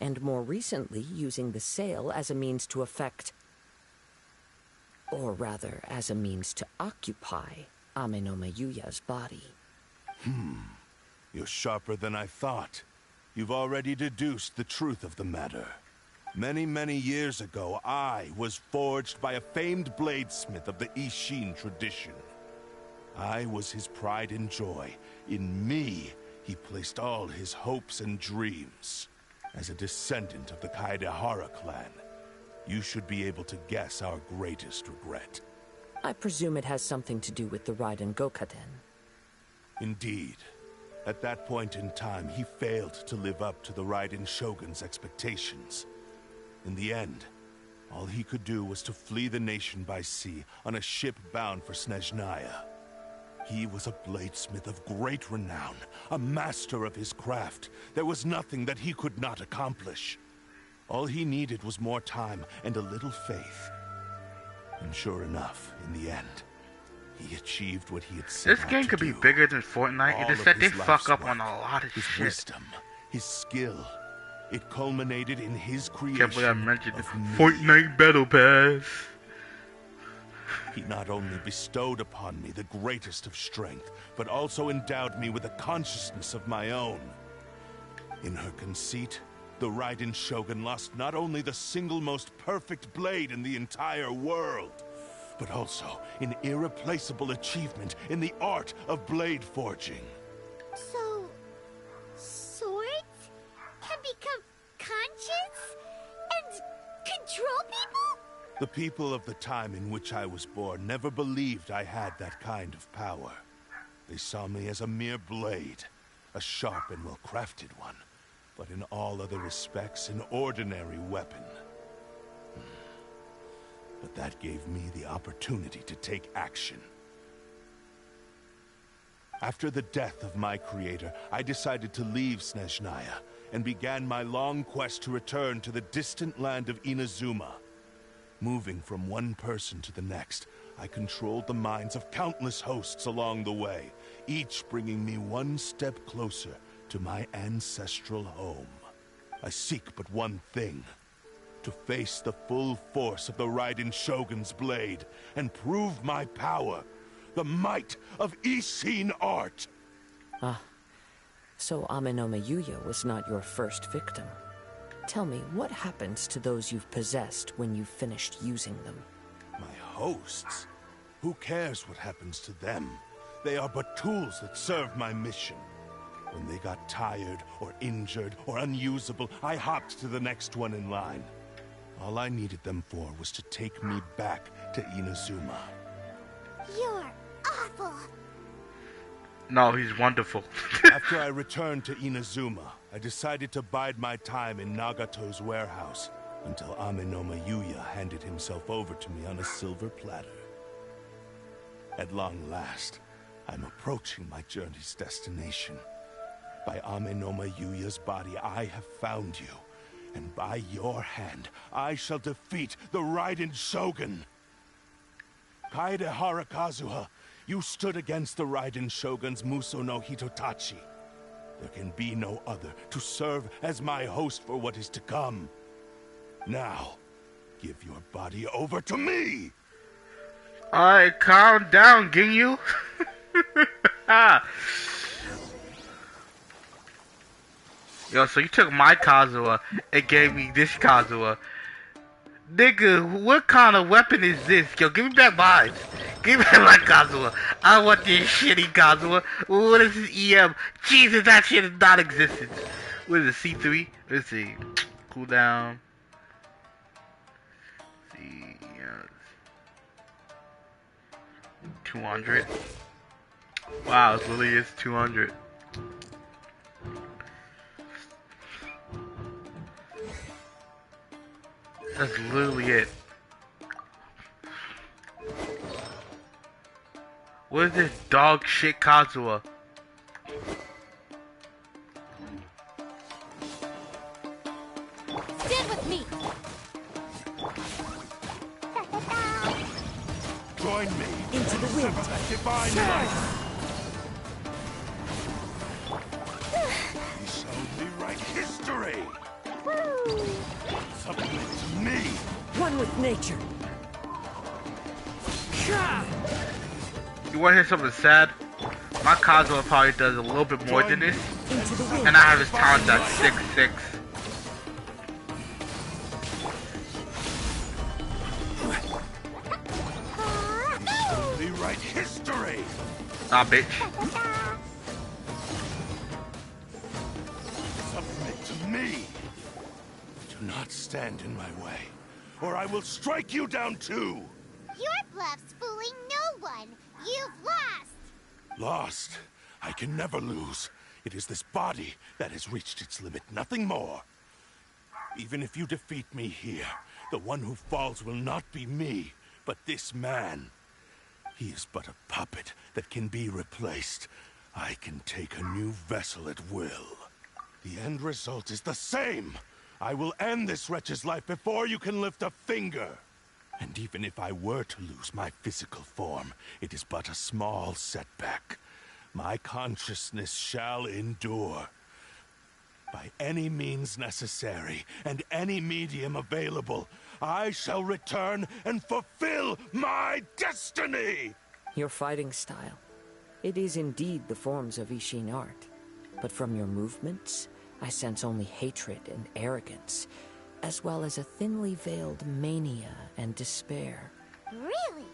and more recently using the sale as a means to affect, or rather, as a means to occupy Ame no Meyuya's body. You're sharper than I thought. You've already deduced the truth of the matter. Many, many years ago, I was forged by a famed bladesmith of the Ishin tradition. I was his pride and joy. In me, he placed all his hopes and dreams. As a descendant of the Kaedehara clan, you should be able to guess our greatest regret. I presume it has something to do with the Raiden Gokaden. Indeed. At that point in time, he failed to live up to the Raiden Shogun's expectations. In the end, all he could do was to flee the nation by sea on a ship bound for Snezhnaya. He was a bladesmith of great renown, a master of his craft. There was nothing that he could not accomplish. All he needed was more time and a little faith. And sure enough, in the end, he achieved what he had set This out game to could be do. bigger than Fortnite. All It just of said they his fuck life's up on work, a lot of his shit. wisdom, his skill. It culminated in his creation Can't believe I mentioned of the me. Fortnite Battle Pass. He not only bestowed upon me the greatest of strength, but also endowed me with a consciousness of my own. In her conceit, the Raiden Shogun lost not only the single most perfect blade in the entire world, but also an irreplaceable achievement in the art of blade forging. So... swords can become conscious and control people? The people of the time in which I was born never believed I had that kind of power. They saw me as a mere blade, a sharp and well-crafted one, but in all other respects an ordinary weapon. But that gave me the opportunity to take action. After the death of my creator, I decided to leave Snezhnaya and began my long quest to return to the distant land of Inazuma. Moving from one person to the next, I controlled the minds of countless hosts along the way, each bringing me one step closer to my ancestral home. I seek but one thing: to face the full force of the Raiden Shogun's blade and prove my power, the might of Ishin art. Ah, So Amenoma Yuya was not your first victim. Tell me, what happens to those you've possessed when you've finished using them? My hosts? Who cares what happens to them? They are but tools that serve my mission. When they got tired, or injured, or unusable, I hopped to the next one in line. All I needed them for was to take me back to Inazuma. You're awful. No, he's wonderful. After I returned to Inazuma, I decided to bide my time in Nagato's warehouse until Amenoma Yuya handed himself over to me on a silver platter. At long last, I'm approaching my journey's destination. By Amenoma Yuya's body, I have found you. And by your hand, I shall defeat the Raiden Shogun. Kaedehara Kazuha, you stood against the Raiden Shogun's Muso no Hitotachi. There can be no other to serve as my host for what is to come. Now, give your body over to me! Alright, calm down, Ginyu. Yo, so you took my Kazuha and gave me this Kazuha. Nigga, what kind of weapon is this? Yo, give me back mine. Give me back my Kazuha. I want this shitty Kazuha. What is this EM? Jesus, that shit is not existent. What is it, C3? Let's see. Cooldown. Let's see, yeah. 200. Wow, it really is 200. That's literally it. What is this dog shit Kazuha? Stand with me. Join me. Into the wind. Divine light. We shall rewrite history. Submit to me. One with nature. You want to hear something sad? My Kazuha probably does a little bit more than this. And I have his talent at 6'6". Rewrite history. Nah, bitch. Submit to me. Do not stand in my way, or I will strike you down too. Your bluff's fooling no one. You've lost. Lost? I can never lose. It is this body that has reached its limit, nothing more. Even if you defeat me here, the one who falls will not be me, but this man. He is but a puppet that can be replaced. I can take a new vessel at will. The end result is the same. I will end this wretch's life before you can lift a finger. And even if I were to lose my physical form, it is but a small setback. My consciousness shall endure. By any means necessary, and any medium available, I shall return and fulfill my destiny! Your fighting style. It is indeed the forms of Ishin art. But from your movements, I sense only hatred and arrogance, as well as a thinly veiled mania and despair. Really?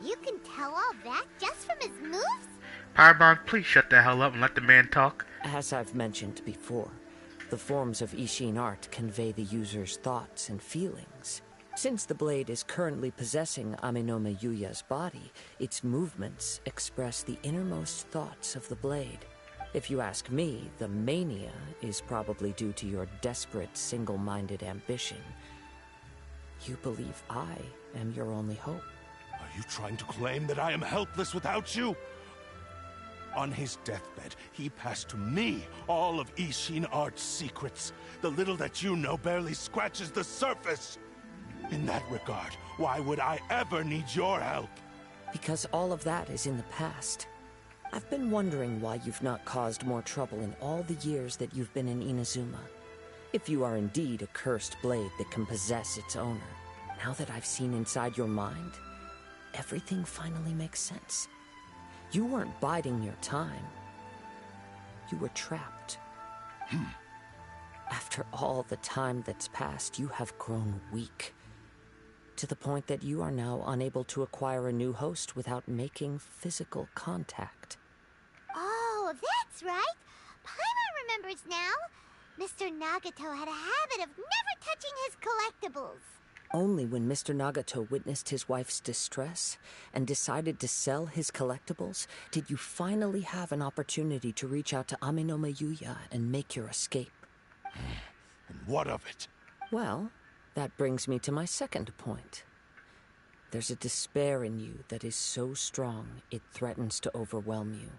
You can tell all that just from his moves? Pyrebond, please shut the hell up and let the man talk. As I've mentioned before, the forms of Ishin art convey the user's thoughts and feelings. Since the blade is currently possessing Amenoma Yuya's body, its movements express the innermost thoughts of the blade. If you ask me, the mania is probably due to your desperate, single-minded ambition. You believe I am your only hope. Are you trying to claim that I am helpless without you? On his deathbed, he passed to me all of Ishin Art's secrets. The little that you know barely scratches the surface. In that regard, why would I ever need your help? Because all of that is in the past. I've been wondering why you've not caused more trouble in all the years that you've been in Inazuma. If you are indeed a cursed blade that can possess its owner, now that I've seen inside your mind, everything finally makes sense. You weren't biding your time. You were trapped. After all the time that's passed, you have grown weak. To the point that you are now unable to acquire a new host without making physical contact. Oh, that's right. Paimon remembers now. Mr. Nagato had a habit of never touching his collectibles. Only when Mr. Nagato witnessed his wife's distress and decided to sell his collectibles did you finally have an opportunity to reach out to Ame no Yuya and make your escape. And what of it? Well, that brings me to my second point. There's a despair in you that is so strong it threatens to overwhelm you.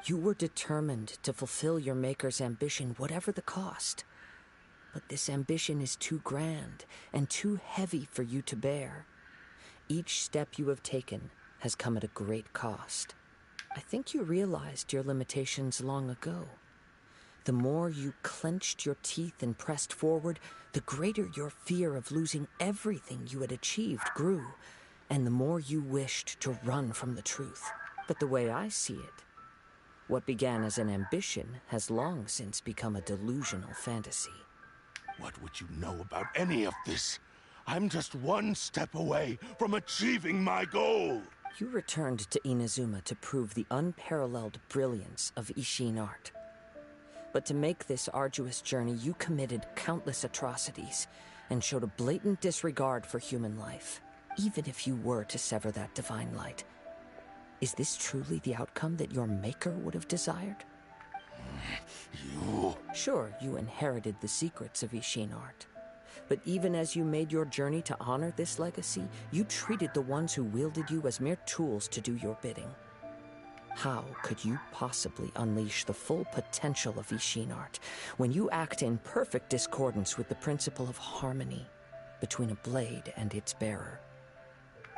You were determined to fulfill your maker's ambition, whatever the cost. But this ambition is too grand and too heavy for you to bear. Each step you have taken has come at a great cost. I think you realized your limitations long ago. The more you clenched your teeth and pressed forward, the greater your fear of losing everything you had achieved grew, and the more you wished to run from the truth. But the way I see it, what began as an ambition has long since become a delusional fantasy. What would you know about any of this? I'm just one step away from achieving my goal. You returned to Inazuma to prove the unparalleled brilliance of Ishin art. But to make this arduous journey, you committed countless atrocities and showed a blatant disregard for human life, even if you were to sever that divine light. Is this truly the outcome that your maker would have desired? You... Sure, you inherited the secrets of Ishin art. But even as you made your journey to honor this legacy, you treated the ones who wielded you as mere tools to do your bidding. How could you possibly unleash the full potential of Ishin art when you act in perfect discordance with the principle of harmony between a blade and its bearer?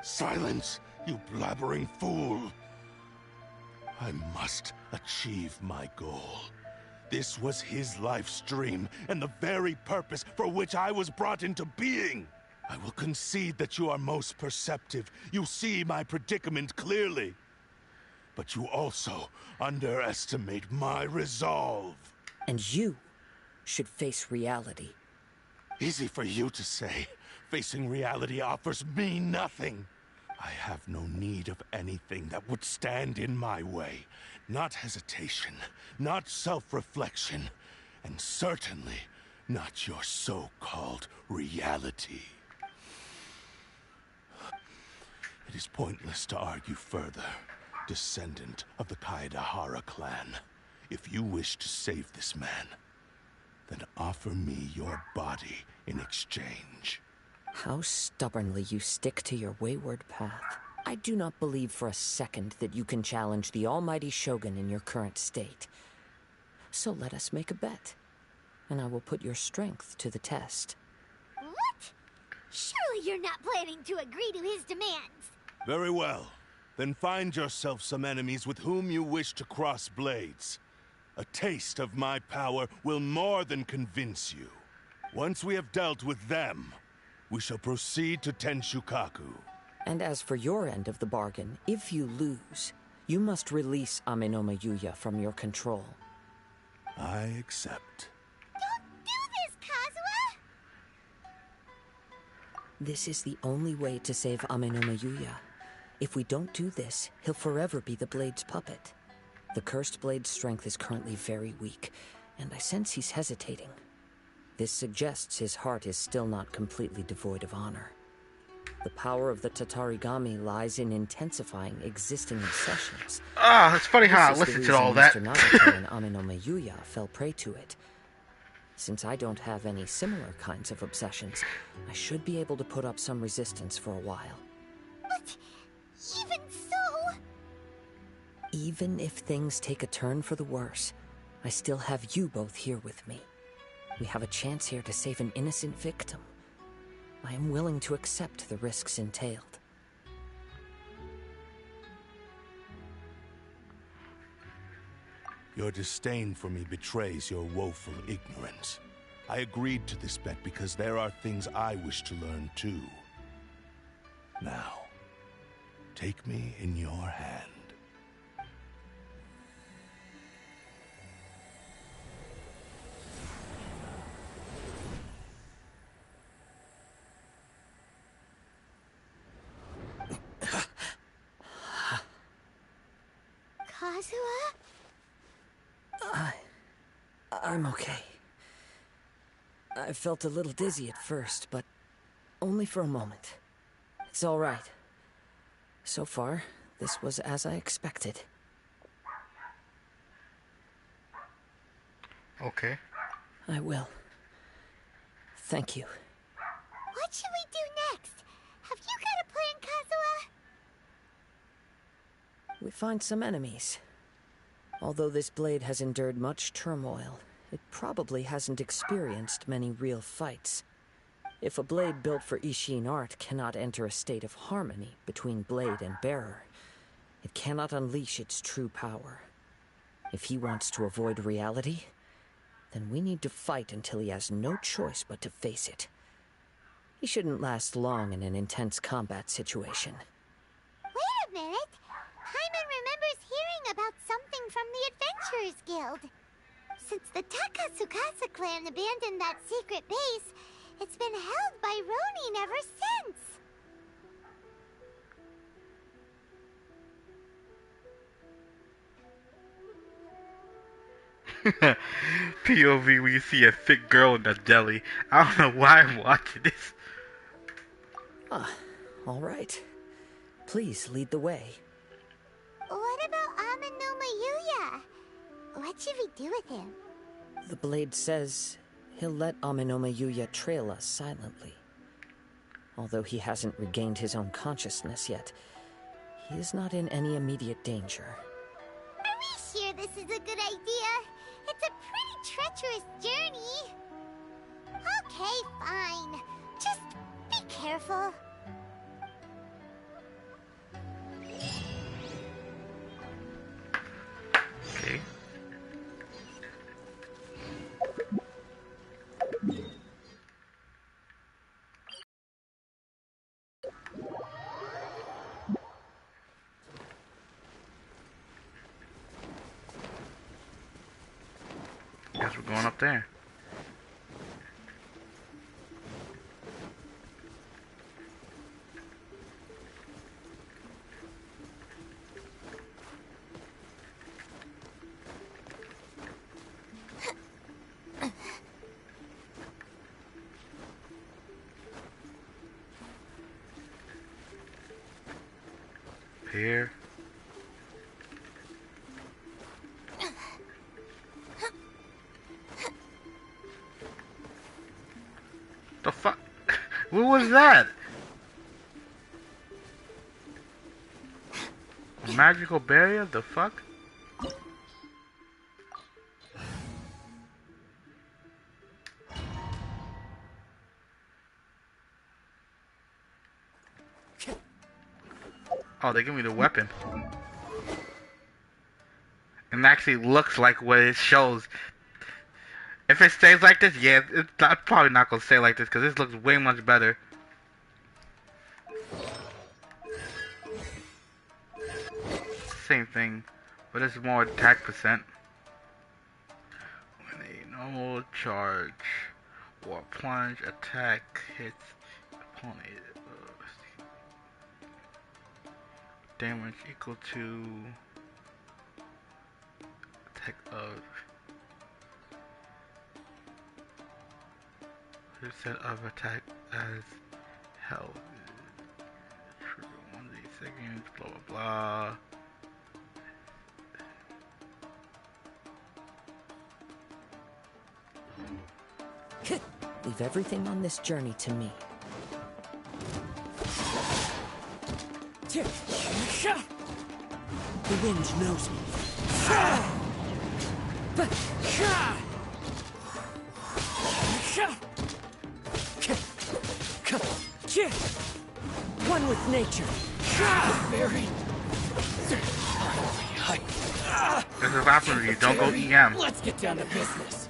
Silence, you blabbering fool! I must achieve my goal. This was his life's dream, and the very purpose for which I was brought into being. I will concede that you are most perceptive. You see my predicament clearly. But you also underestimate my resolve. And you should face reality. Easy for you to say. Facing reality offers me nothing. I have no need of anything that would stand in my way. Not hesitation, not self-reflection, and certainly not your so-called reality. It is pointless to argue further, descendant of the Kaedahara clan. If you wish to save this man, then offer me your body in exchange. How stubbornly you stick to your wayward path. I do not believe for a second that you can challenge the almighty Shogun in your current state. So let us make a bet, and I will put your strength to the test. What? Surely you're not planning to agree to his demands. Very well. Then find yourself some enemies with whom you wish to cross blades. A taste of my power will more than convince you. Once we have dealt with them, we shall proceed to Tenshukaku. And as for your end of the bargain, if you lose, you must release Ame no Yuya from your control. I accept. Don't do this, Kazuha! This is the only way to save Ame no Yuya. If we don't do this, he'll forever be the Blade's puppet. The Cursed Blade's strength is currently very weak, and I sense he's hesitating. This suggests his heart is still not completely devoid of honor. The power of the Tatarigami lies in intensifying existing obsessions. It's funny how I listened to all that. Mr. Nagato and Ame no Yuya fell prey to it. Since I don't have any similar kinds of obsessions, I should be able to put up some resistance for a while. But even so... Even if things take a turn for the worse, I still have you both here with me. We have a chance here to save an innocent victim. I am willing to accept the risks entailed. Your disdain for me betrays your woeful ignorance. I agreed to this bet because there are things I wish to learn too. Now, take me in your hand. Kazuha? I'm okay. I felt a little dizzy at first, but only for a moment. It's all right. So far, this was as I expected. Okay. I will. Thank you. What should we do next? Have you got a plan, Kazuha? We find some enemies. Although this blade has endured much turmoil, it probably hasn't experienced many real fights. If a blade built for Ishin art cannot enter a state of harmony between blade and bearer, it cannot unleash its true power. If he wants to avoid reality, then we need to fight until he has no choice but to face it. He shouldn't last long in an intense combat situation. Wait a minute! Paimon remembers hearing about something from the Adventurers Guild. Since the Takatsukasa clan abandoned that secret base, it's been held by Ronin ever since. POV when you see a thick girl in a deli. I don't know why I'm watching this. All right. Please lead the way. What about Amanoma Yuya? What should we do with him? The blade says he'll let Amanoma Yuya trail us silently. Although he hasn't regained his own consciousness yet, he is not in any immediate danger. Are we sure this is a good idea? It's a pretty treacherous journey. Okay, fine. Just be careful. Okay. Guess we're going up there. Here. The fuck? What was that? A magical barrier? The fuck? Oh, they give me the weapon. And actually looks like what it shows. If it stays like this, yeah, I'm probably not gonna stay like this because this looks way much better. Same thing, but it's more attack percent. When a normal charge or plunge attack hits opponent, damage equal to attack of percent of attack as held. 1 seconds, blah blah blah. Leave everything on this journey to me. The wind knows me. One with nature. Very. This is happening. You don't go EM. Let's get down to business.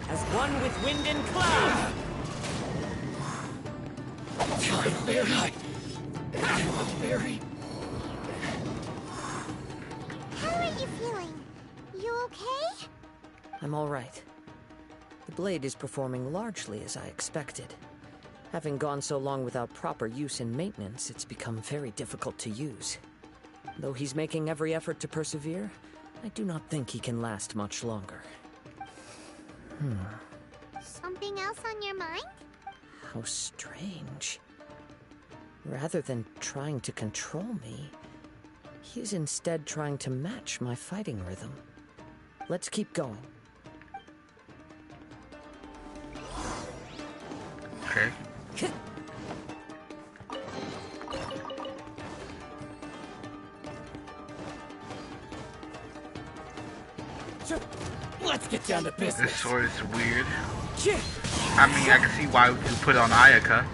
As one with wind and cloud. Very. How are you feeling? You okay? I'm all right. The blade is performing largely as I expected. Having gone so long without proper use and maintenance, it's become very difficult to use. Though he's making every effort to persevere, I do not think he can last much longer. Something else on your mind? How strange. Rather than trying to control me, he is instead trying to match my fighting rhythm. Let's keep going. Okay. Let's get down to business. This sword is weird. I mean, I can see why you put it on Ayaka,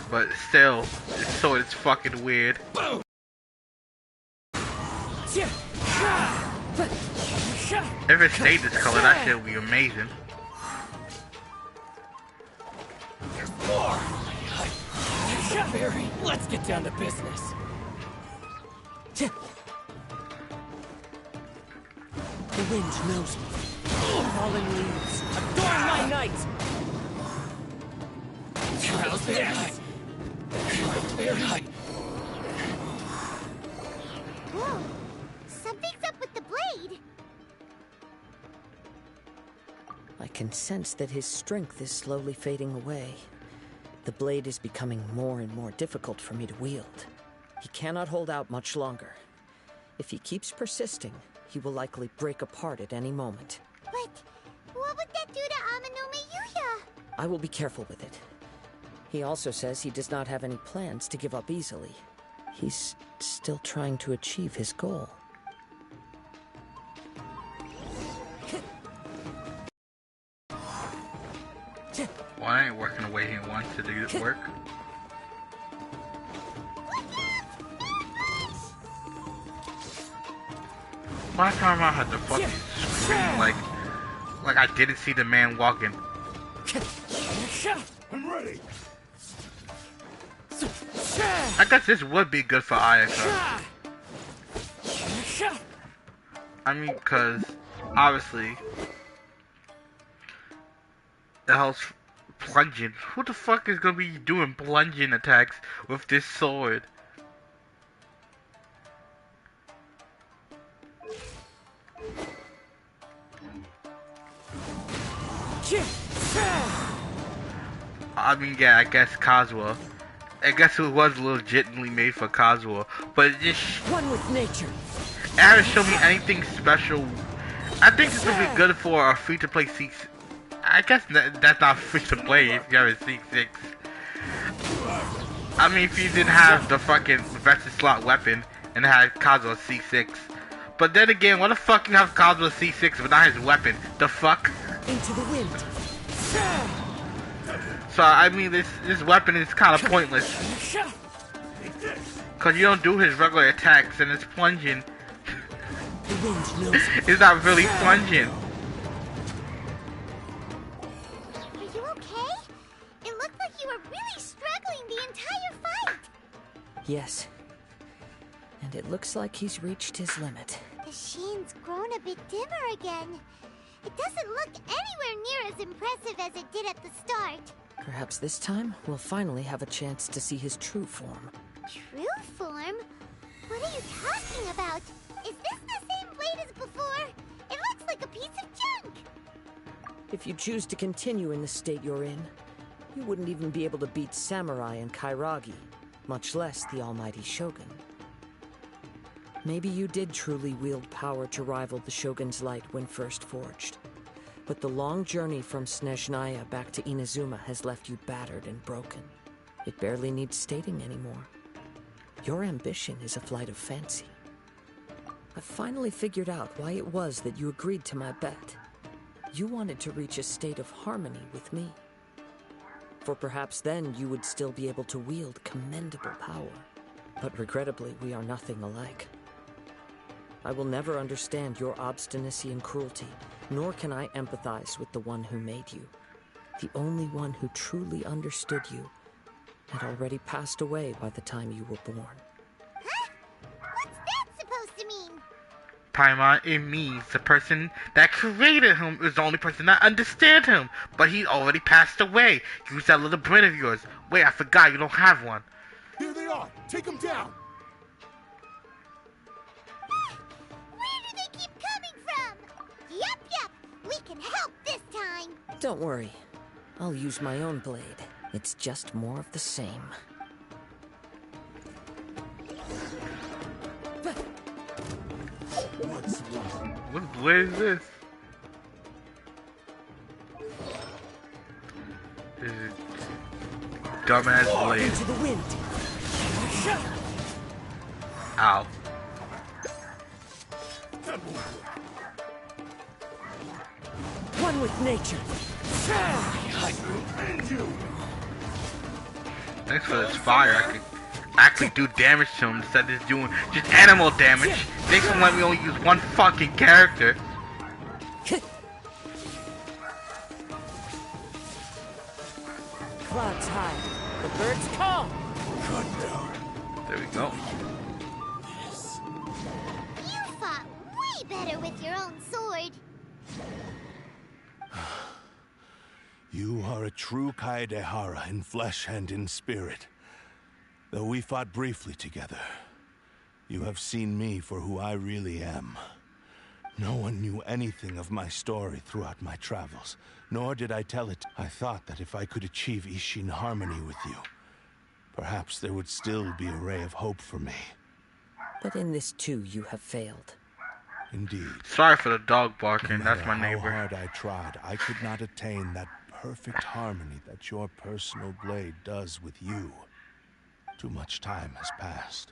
but still, this sword is fucking weird. If it stayed this color, that shit would be amazing. Let's get down to business. The wind knows me. Falling leaves, adorn my night! How's this? Whoa! Something's up with the blade! I can sense that his strength is slowly fading away. The blade is becoming more and more difficult for me to wield. He cannot hold out much longer. If he keeps persisting, he will likely break apart at any moment. But what would that do to Amanome Yuya? I will be careful with it. He also says he does not have any plans to give up easily. He's still trying to achieve his goal. Well, I ain't working the way he wants to do this work. Last time I had to fucking scream like I didn't see the man walking. I'm ready. I guess this would be good for Ayaka. I mean, cause obviously the hell's plunging. Who the fuck is gonna be doing plunging attacks with this sword? I mean, yeah, I guess Kazuha. I guess it was legitimately made for Kazuha, but it just one with nature. It hasn't shown me anything special. I think this would be good for a free-to-play C6. I guess that's not free-to-play if you have a C6. I mean, if you didn't have the fucking vested slot weapon and had Kazuha C6. But then again, what the fuck you have Kazuha C6 but not his weapon? The fuck? Into the wind. So I mean, this weapon is kind of pointless. Cause you don't do his regular attacks and it's plunging. The wind knows. It's not really plunging. Are you okay? It looked like you were really struggling the entire fight. Yes. And it looks like he's reached his limit. The sheen's grown a bit dimmer again. It doesn't look anywhere near as impressive as it did at the start. Perhaps this time, we'll finally have a chance to see his true form. True form? What are you talking about? Is this the same blade as before? It looks like a piece of junk! If you choose to continue in the state you're in, you wouldn't even be able to beat Samurai and Kairagi, much less the almighty Shogun. Maybe you did truly wield power to rival the Shogun's light when first forged. But the long journey from Snezhnaya back to Inazuma has left you battered and broken. It barely needs stating anymore. Your ambition is a flight of fancy. I've finally figured out why it was that you agreed to my bet. You wanted to reach a state of harmony with me. For perhaps then you would still be able to wield commendable power. But regrettably, we are nothing alike. I will never understand your obstinacy and cruelty, nor can I empathize with the one who made you. The only one who truly understood you had already passed away by the time you were born. Huh? What's that supposed to mean? Paimon, it means the person that created him is the only person that understands him. But he already passed away. Use that little brain of yours. Wait, I forgot you don't have one. Here they are! Take them down! Where do they keep coming from? Yup, we can help this time. Don't worry. I'll use my own blade. It's just more of the same. What blade is this? This is dumbass blade. Into the wind. Ow. One with nature. Thanks for this fire. I could actually do damage to him instead of just doing just animal damage. Thanks for letting me only use one fucking character. Clouds high. The birds call. There we go. You fought way better with your own sword. You are a true Kaedehara in flesh and in spirit. Though we fought briefly together, you have seen me for who I really am. No one knew anything of my story throughout my travels, nor did I tell it. I thought that if I could achieve Ishin harmony with you, perhaps there would still be a ray of hope for me. But in this too, you have failed. Indeed. Sorry for the dog barking. No That's matter my neighbor. how hard I tried, I could not attain that perfect harmony that your personal blade does with you. Too much time has passed.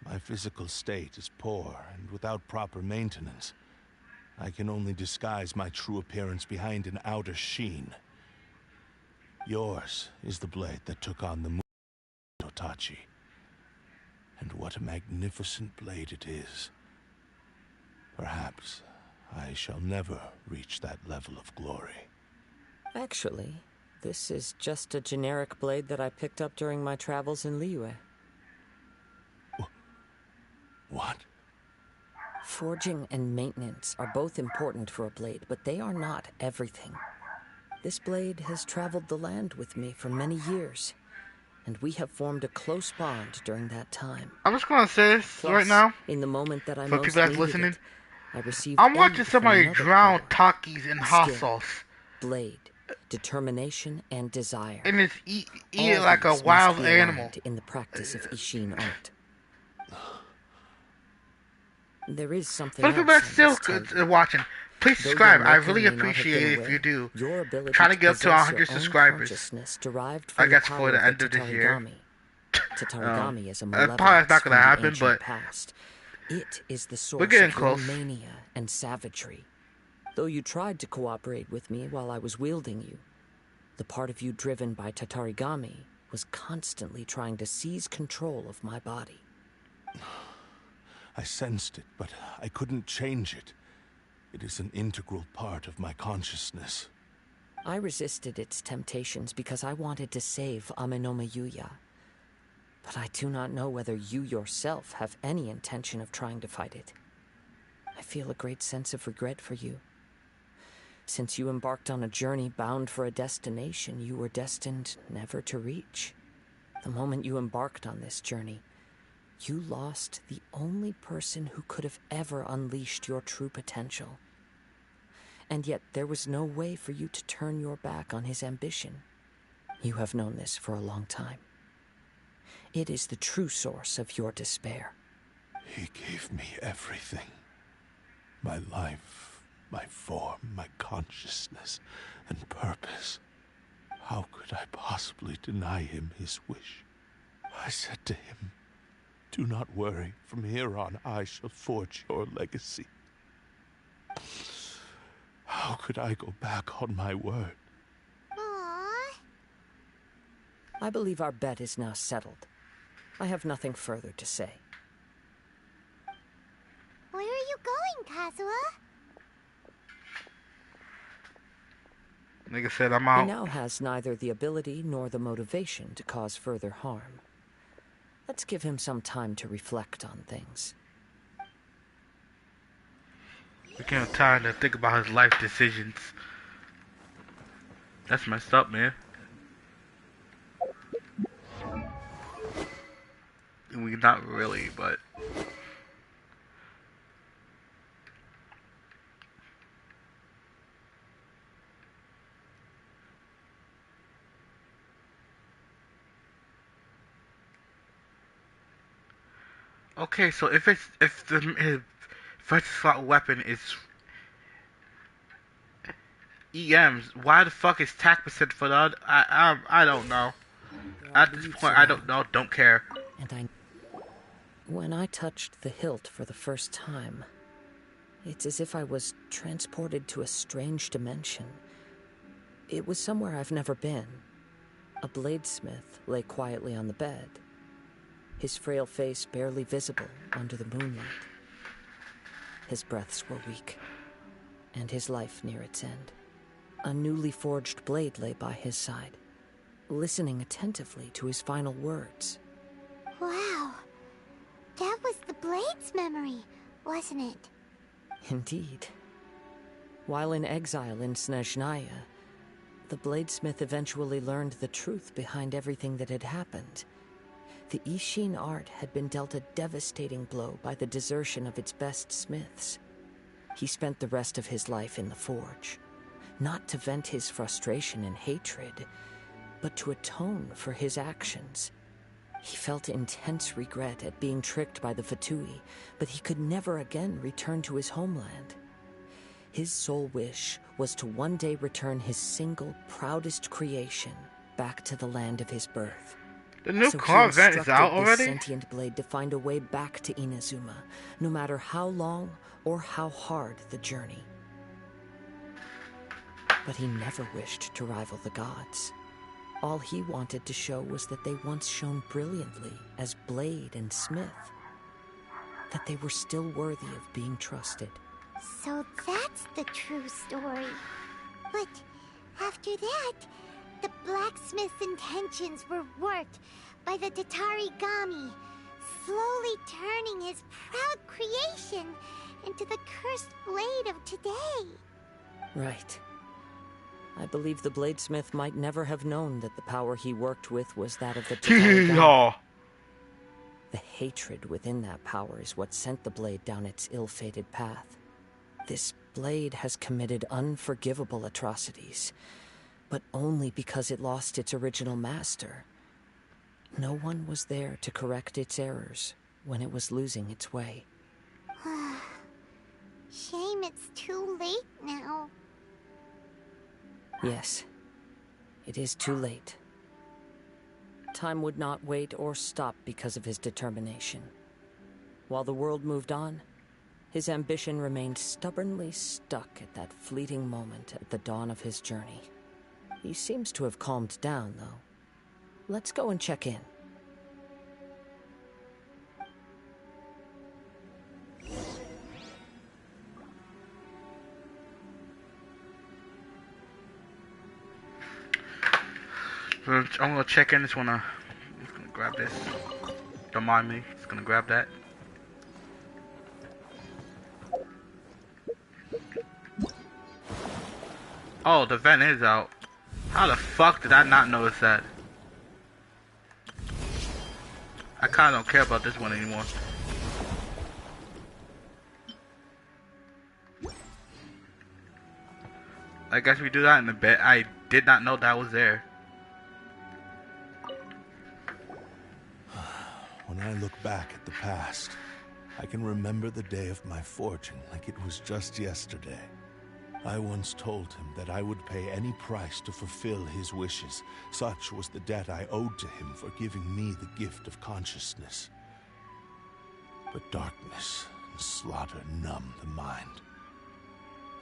My physical state is poor, and without proper maintenance, I can only disguise my true appearance behind an outer sheen. Yours is the blade that took on the moon, Totachi. And what a magnificent blade it is. Perhaps I shall never reach that level of glory. Actually, this is just a generic blade that I picked up during my travels in Liyue. What? Forging and maintenance are both important for a blade, but they are not everything. This blade has traveled the land with me for many years, and we have formed a close bond during that time. I'm just gonna say this Plus, right now. in the moment that I For most people that's needed listening, it, I received I'm watching aid from somebody another drown power, Takis in hot skill, sauce. blade, determination, and desire. And it's eat All it like a these must wild be animal. aligned in the practice of Ishin art. There is something For else people that's I must still tell you. watching, please Though subscribe. your I maker really may not have appreciate been it if aware, you do. your ability Trying to get up to possess 100 your own subscribers. consciousness derived I from guess the for power the of end the of this year. Tatarigami. Tatarigami is a probably malevolence not from gonna the happen, ancient but past. It is the source we're getting of your close. mania and savagery. Though you tried to cooperate with me while I was wielding you, the part of you driven by Tatarigami was constantly trying to seize control of my body. I sensed it, but I couldn't change it. It is an integral part of my consciousness. I resisted its temptations because I wanted to save Amenoma Yuya. But I do not know whether you yourself have any intention of trying to fight it. I feel a great sense of regret for you. Since you embarked on a journey bound for a destination you were destined never to reach. The moment you embarked on this journey, you lost the only person who could have ever unleashed your true potential. And yet there was no way for you to turn your back on his ambition. You have known this for a long time. It is the true source of your despair. He gave me everything. My life, my form, my consciousness, and purpose. How could I possibly deny him his wish? I said to him, "Do not worry. From here on, I shall forge your legacy." How could I go back on my word? Aww. I believe our bet is now settled. I have nothing further to say. Where are you going, Kazuha? Like I said, I'm He out. now has neither the ability nor the motivation to cause further harm. Let's give him some time to reflect on things. We can't have time to think about his life decisions. That's messed up, man. I mean, not really, but... Okay, so if his first slot weapon is EMs, why the fuck is tack percent for the other? I don't know. At this point, I don't know. Don't care. And when I touched the hilt for the first time, it's as if I was transported to a strange dimension. It was somewhere I've never been. A bladesmith lay quietly on the bed, his frail face barely visible under the moonlight. His breaths were weak, and his life near its end. A newly forged blade lay by his side, listening attentively to his final words. Wow. That was the Blade's memory, wasn't it? Indeed. While in exile in Snezhnaya, the bladesmith eventually learned the truth behind everything that had happened. The Ishin art had been dealt a devastating blow by the desertion of its best smiths. He spent the rest of his life in the forge, not to vent his frustration and hatred, but to atone for his actions. He felt intense regret at being tricked by the Fatui, but he could never again return to his homeland. His sole wish was to one day return his single, proudest creation back to the land of his birth. The new So car he event is instructed out this already? sentient blade to find a way back to Inazuma, no matter how long or how hard the journey. But he never wished to rival the gods. All he wanted to show was that they once shone brilliantly as blade and smith, that they were still worthy of being trusted. So that's the true story. But after that, the blacksmith's intentions were worked by the Tatarigami, slowly turning his proud creation into the cursed blade of today. Right. I believe the bladesmith might never have known that the power he worked with was that of the Tatarigami. The hatred within that power is what sent the blade down its ill-fated path. This blade has committed unforgivable atrocities, but only because it lost its original master. No one was there to correct its errors when it was losing its way. Shame it's too late now. Yes, it is too late. Time would not wait or stop because of his determination. While the world moved on, his ambition remained stubbornly stuck at that fleeting moment at the dawn of his journey. He seems to have calmed down, though. Let's go and check in. I'm gonna check in. Just gonna grab this. Don't mind me. Just gonna grab that. Oh, the vent is out. How the fuck did I not notice that? I kinda don't care about this one anymore. I guess we do that in a bit. I did not know that was there. When I look back at the past, I can remember the day of my forging like it was just yesterday. I once told him that I would pay any price to fulfill his wishes. Such was the debt I owed to him for giving me the gift of consciousness. But darkness and slaughter numbed the mind.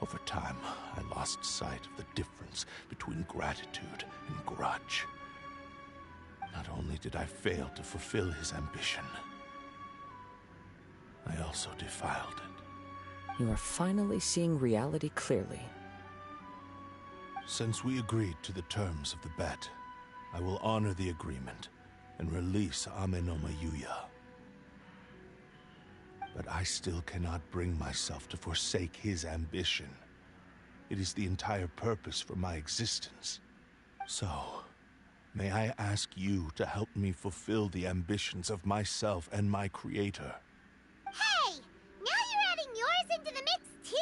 Over time, I lost sight of the difference between gratitude and grudge. Not only did I fail to fulfill his ambition, I also defiled it. You are finally seeing reality clearly. Since we agreed to the terms of the bet, I will honor the agreement and release Ame no Mayuya. but I still cannot bring myself to forsake his ambition. It is the entire purpose for my existence. So, may I ask you to help me fulfill the ambitions of myself and my creator? Hey! Now you're adding yours into the mix, too?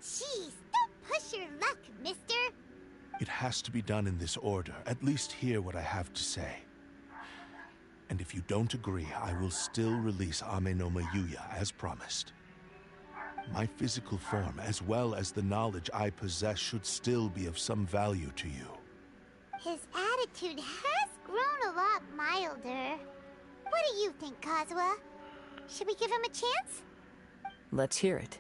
Jeez, don't push your luck, mister. It has to be done in this order. At least hear what I have to say. And if you don't agree, I will still release Ame no Mayuya as promised. My physical form, as well as the knowledge I possess, should still be of some value to you. His attitude has grown a lot milder. What do you think, Kazuha? Should we give him a chance? Let's hear it.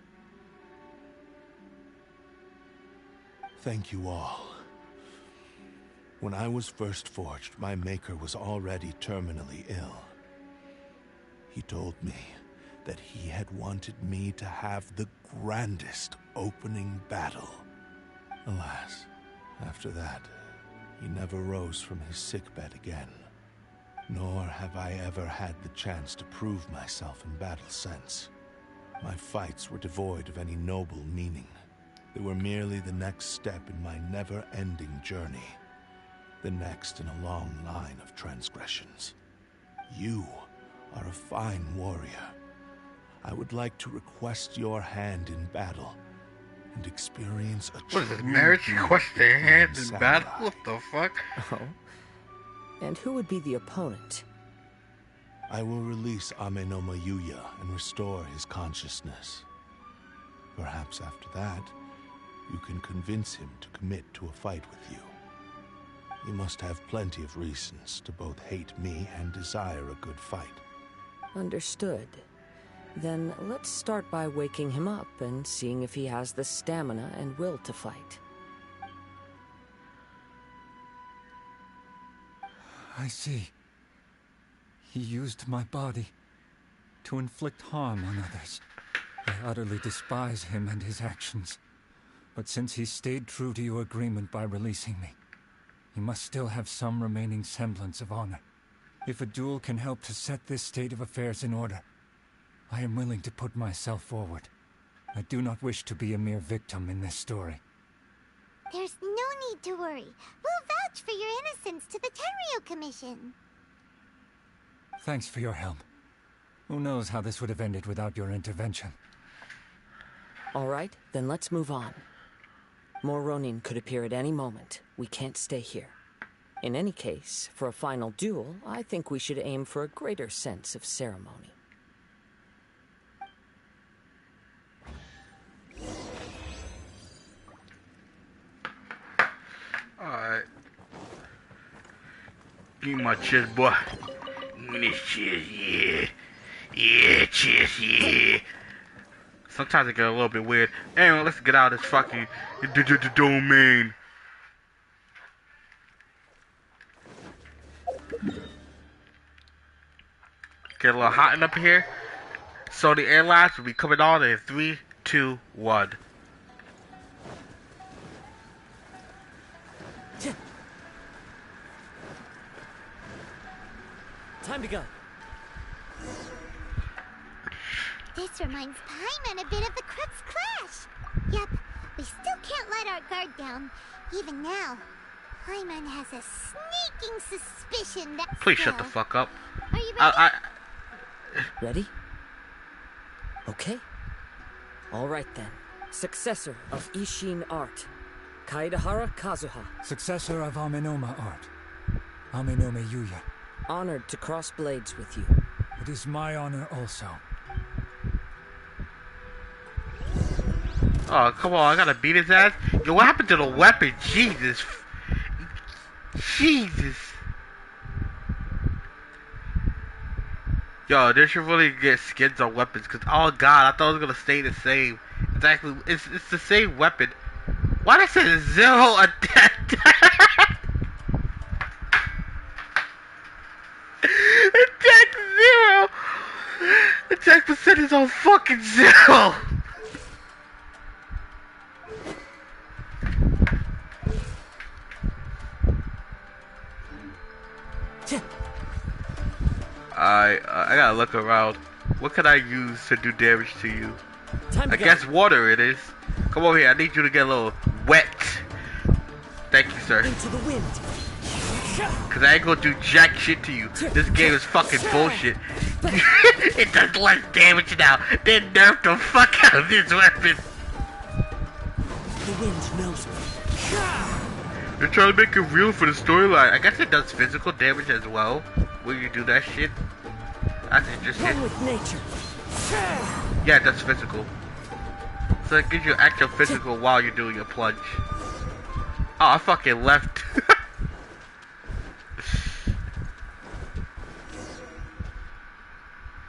Thank you all. When I was first forged, my maker was already terminally ill. He told me that he had wanted me to have the grandest opening battle. Alas, after that, he never rose from his sickbed again. Nor have I ever had the chance to prove myself in battle since. My fights were devoid of any noble meaning. They were merely the next step in my never-ending journey. The next in a long line of transgressions. You are a fine warrior. I would like to request your hand in battle and experience a What is it, marriage? Request their hand in battle? What the fuck? Oh. And who would be the opponent? I will release Ame no Mayuya and restore his consciousness. Perhaps after that, you can convince him to commit to a fight with you. He must have plenty of reasons to both hate me and desire a good fight. Understood. Then let's start by waking him up and seeing if he has the stamina and will to fight. I see. He used my body to inflict harm on others. I utterly despise him and his actions. But since he stayed true to your agreement by releasing me, he must still have some remaining semblance of honor. If a duel can help to set this state of affairs in order, I am willing to put myself forward. I do not wish to be a mere victim in this story. There's no need to worry. We'll vouch for your innocence to the Tenryo Commission. Thanks for your help. Who knows how this would have ended without your intervention. All right, then let's move on. More Ronin could appear at any moment. We can't stay here. In any case, for a final duel, I think we should aim for a greater sense of ceremony. Alright. Give me my chest, boy. Give me this chest, yeah. Yeah, chest, yeah. Sometimes it get a little bit weird. Anyway, let's get out of this fucking domain. Get a little hot in up here. So the airlines will be coming on in 3, 2, 1. Time to go. This reminds Paimon a bit of the Crux Clash. Yep, we still can't let our guard down. Even now, Paimon has a sneaking suspicion that... Please shut the fuck up. Are you ready? Ready? Okay. All right then. Successor of Ishin art, Kaedahara Kazuha. Successor of Amenoma art, Amenome Yuya. Honored to cross blades with you. It is my honor also. Oh, come on, I gotta beat his ass. Yo, what happened to the weapon? Jesus. Jesus. Yo, they should really get skins on weapons, because, oh god, I thought it was gonna stay the same. Exactly, it's the same weapon. Why did I say 0 attack? Attack 0! Attack percent is on fucking 0! I gotta look around. What can I use to do damage to you? Time to I guess water it is. Come over here. I need you to get a little wet. Thank you, sir. Into the wind. Cause I ain't gonna do jack shit to you. This game is fucking bullshit. It does less damage now. They nerfed the fuck out of this weapon. The wind knows me. They're trying to make it real for the storyline. I guess it does physical damage as well when you do that shit. That's interesting. One with nature. Yeah, it does physical. So it gives you actual physical while you're doing a plunge. Oh, I fucking left.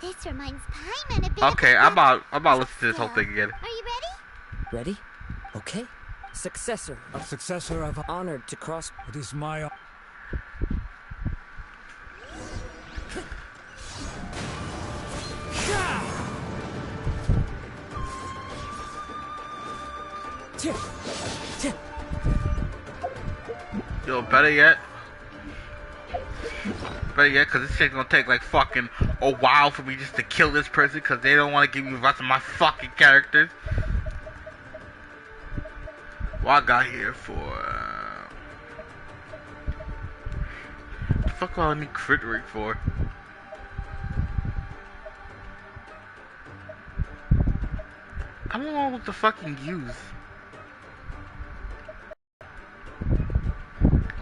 This reminds Paimon a bit Okay, of I'm about to listen to this whole thing again. Are you ready? Ready? Okay. Successor of honored to cross. It is my Yo, better yet, cause this shit's gonna take like fucking a while for me just to kill this person, cause they don't want to give me the rest of my fucking characters. What I got here for? The fuck do I need crit rate for? I don't know what to fucking use.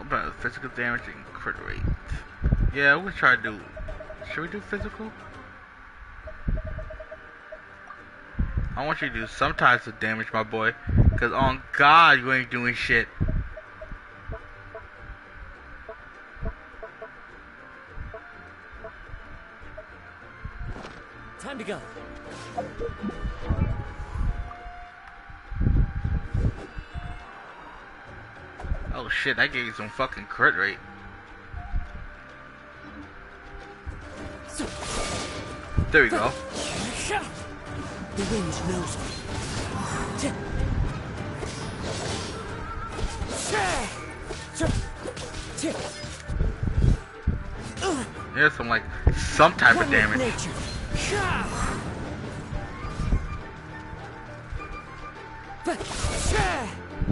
About physical damage and crit rate. Yeah, we'll try to do. Should we do physical? I want you to do some types of damage, my boy. Cause on God, you ain't doing shit. Time to go. Oh shit, that gave you some fucking crit rate. There we go. The wind knows me. There's some type of damage.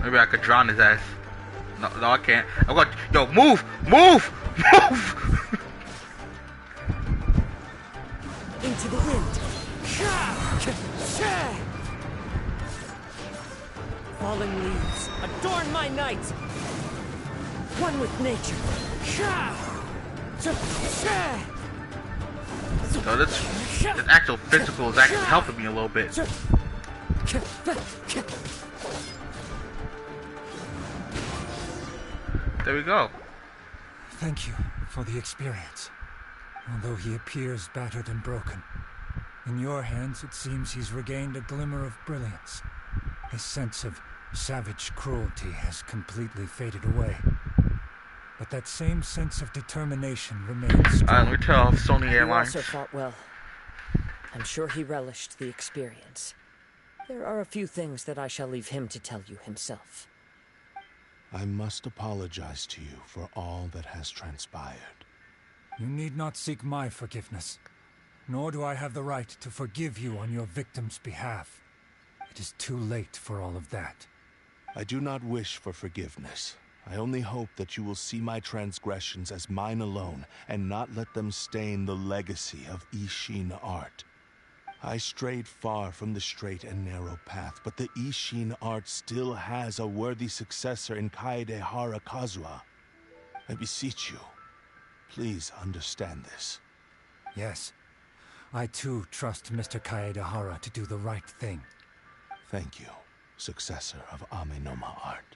Maybe I could drown his ass. No, I can't. I'm going. Yo, move! Into the wind. Falling leaves adorn my night. One with nature. So this actual physical is actually helping me a little bit. There we go. Thank you for the experience. Although he appears battered and broken, in your hands it seems he's regained a glimmer of brilliance. His sense of savage cruelty has completely faded away. But that same sense of determination remains strong. Let me tell Sony He Airlines. also fought well. I'm sure he relished the experience. There are a few things that I shall leave him to tell you himself. I must apologize to you for all that has transpired. You need not seek my forgiveness, nor do I have the right to forgive you on your victim's behalf. It is too late for all of that. I do not wish for forgiveness. I only hope that you will see my transgressions as mine alone, and not let them stain the legacy of Ishin art. I strayed far from the straight and narrow path, but the Ishin art still has a worthy successor in Kaedehara Kazuha. I beseech you, please understand this. Yes, I too trust Mr. Kaedehara to do the right thing. Thank you, successor of Amenoma art.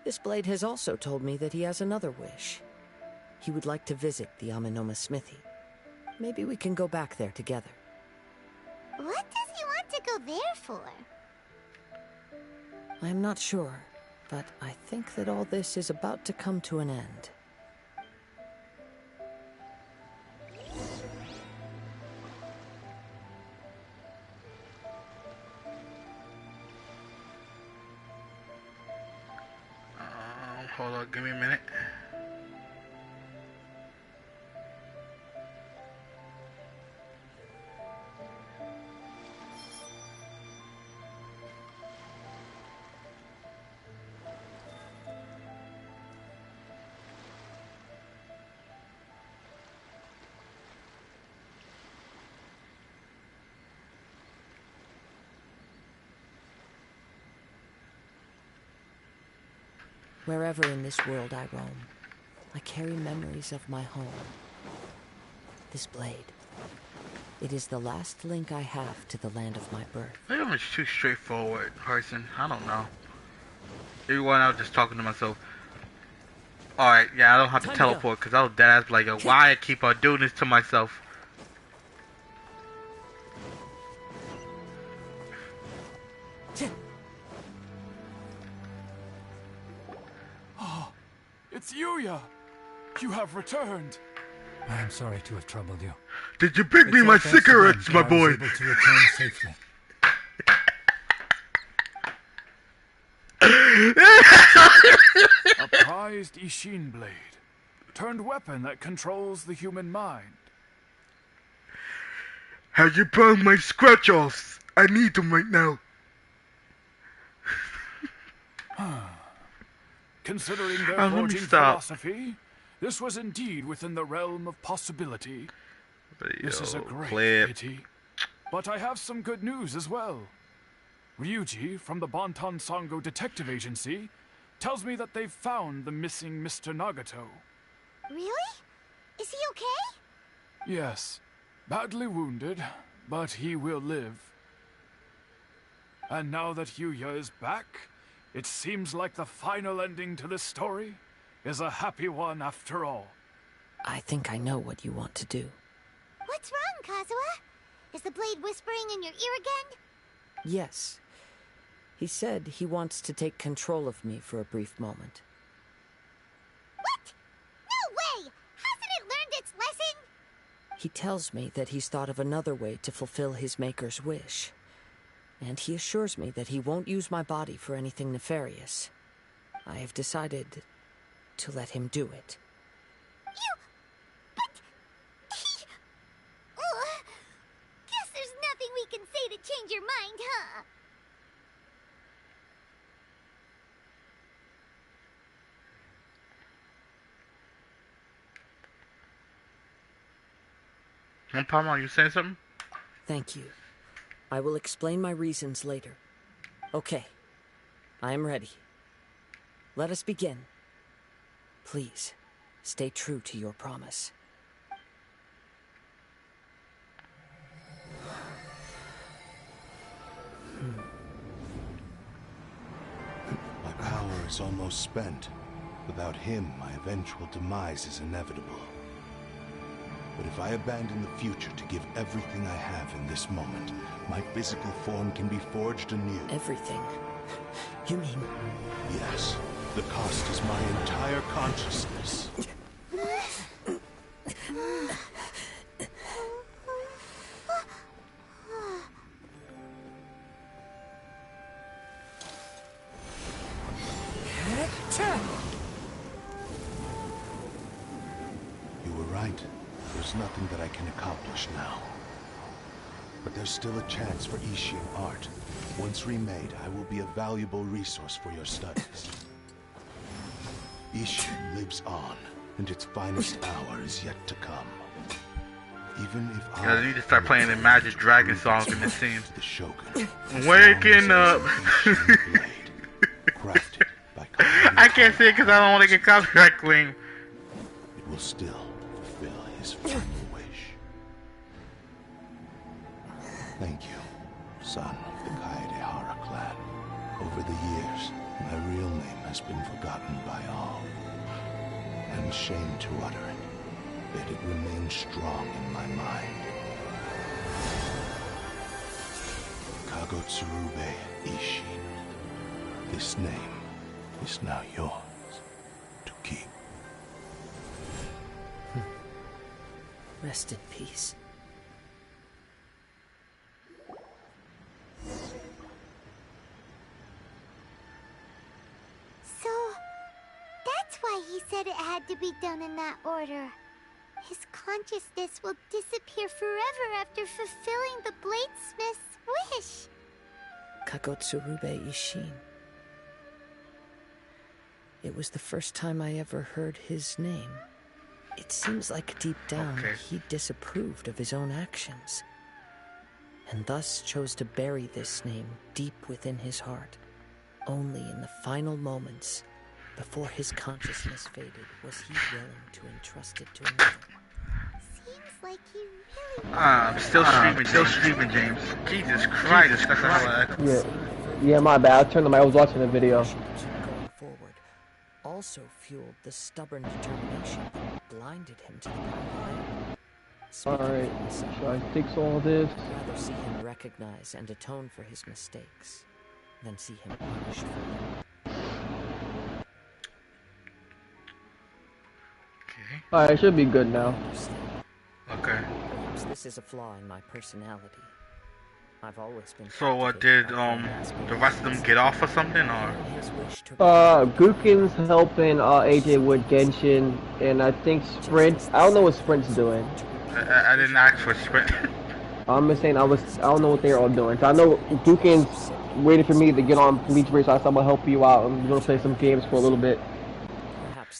This blade has also told me that he has another wish. He would like to visit the Amenoma smithy. Maybe we can go back there together. What does he want to go there for? I'm not sure, but I think that all this is about to come to an end. Hold on, give me a minute. Wherever in this world I roam, I carry memories of my home. This blade. It is the last link I have to the land of my birth. Maybe I'm just too straightforward person. I don't know. Maybe when I was just talking to myself. Alright, yeah, I don't have to teleport because I was dead ass like, yo, why I keep on doing this to myself? Oh, it's Yuya! You have returned! I am sorry to have troubled you. Did you bring me my cigarettes, my boy? I was able to return safely. A prized Ishin blade, turned weapon that controls the human mind. Have you brought my scratch-offs? I need them right now. Considering their Let me forging stop. philosophy, this was indeed within the realm of possibility. This is a great pity. But I have some good news as well. Ryuji from the Bantan Sango Detective Agency tells me that they've found the missing Mr. Nagato. Really? Is he okay? Yes, badly wounded, but he will live. And now that Yuya is back, it seems like the final ending to this story is a happy one after all. I think I know what you want to do. What's wrong, Kazuha? Is the blade whispering in your ear again? Yes. He said he wants to take control of me for a brief moment. What? No way! Hasn't it learned its lesson? He tells me that he's thought of another way to fulfill his maker's wish. And he assures me that he won't use my body for anything nefarious. I have decided to let him do it. Guess there's nothing we can say to change your mind, huh? Palma, you saying something? Thank you. I will explain my reasons later. Okay. I am ready. Let us begin. Please, stay true to your promise. My power is almost spent. Without him, my eventual demise is inevitable. But if I abandon the future to give everything I have in this moment, my physical form can be forged anew. Everything? You mean... Yes. The cost is my entire consciousness. You were right. There's nothing that I can accomplish now. But there's still a chance for Ishin art. Once remade, I will be a valuable resource for your studies. Ishin lives on, and its finest hour is yet to come. Even if I need to start playing the Magic Dragon song in this scene. The Shogun. Waking up. Crafted by I can't say it because I don't want to get copyright claim. It will still fulfill his final wish. Thank you, son of the Kaedehara clan. Over the years, my real name has been forgotten by all. I'm ashamed to utter it, yet it remains strong in my mind. Kagotsurube Ishin. This name is now yours to keep. Rest in peace. So, that's why he said it had to be done in that order. His consciousness will disappear forever after fulfilling the bladesmith's wish. Kagotsurube Ishin. It was the first time I ever heard his name. It seems like deep down he disapproved of his own actions, and thus chose to bury this name deep within his heart. Only in the final moments Before his consciousness faded, was he willing to entrust it to another? Seems like he really I'm still streaming, James. Jesus Christ, that's a hell of an echo. Yeah, my bad. I turned the mic. I was watching a video. Going forward also fueled the stubborn determination that blinded him to the path ahead. Alright, should I fix all this? I'd rather see him recognize and atone for his mistakes than see him punished for them. Okay. Alright, it should be good now. Okay. Perhaps this is a flaw in my personality. I've always been. So what did the rest of them get off or something, or? Gukin's helping AJ with Genshin, and I think Sprint. I don't know what Sprint's doing. I didn't ask for Sprint. I'm just saying I don't know what they're all doing. So I know Gukin's waiting for me to get on Bleach Race. So I said I'm gonna help you out. I'm gonna play some games for a little bit.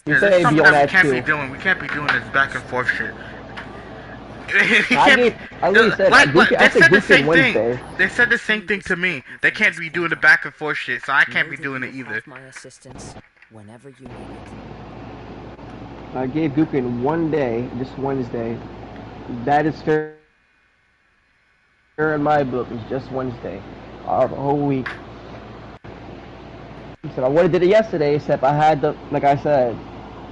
Yeah, there's something that we can't be doing. We can't be doing this back and forth shit. I said the same thing. They said the same thing to me. They can't be doing the back and forth shit, so I can't be doing it either. My assistance whenever you need it. I gave Gukin one day, this Wednesday. That is fair in my book. It's just Wednesday, the whole week. He said I would have did it yesterday, except I had the, like I said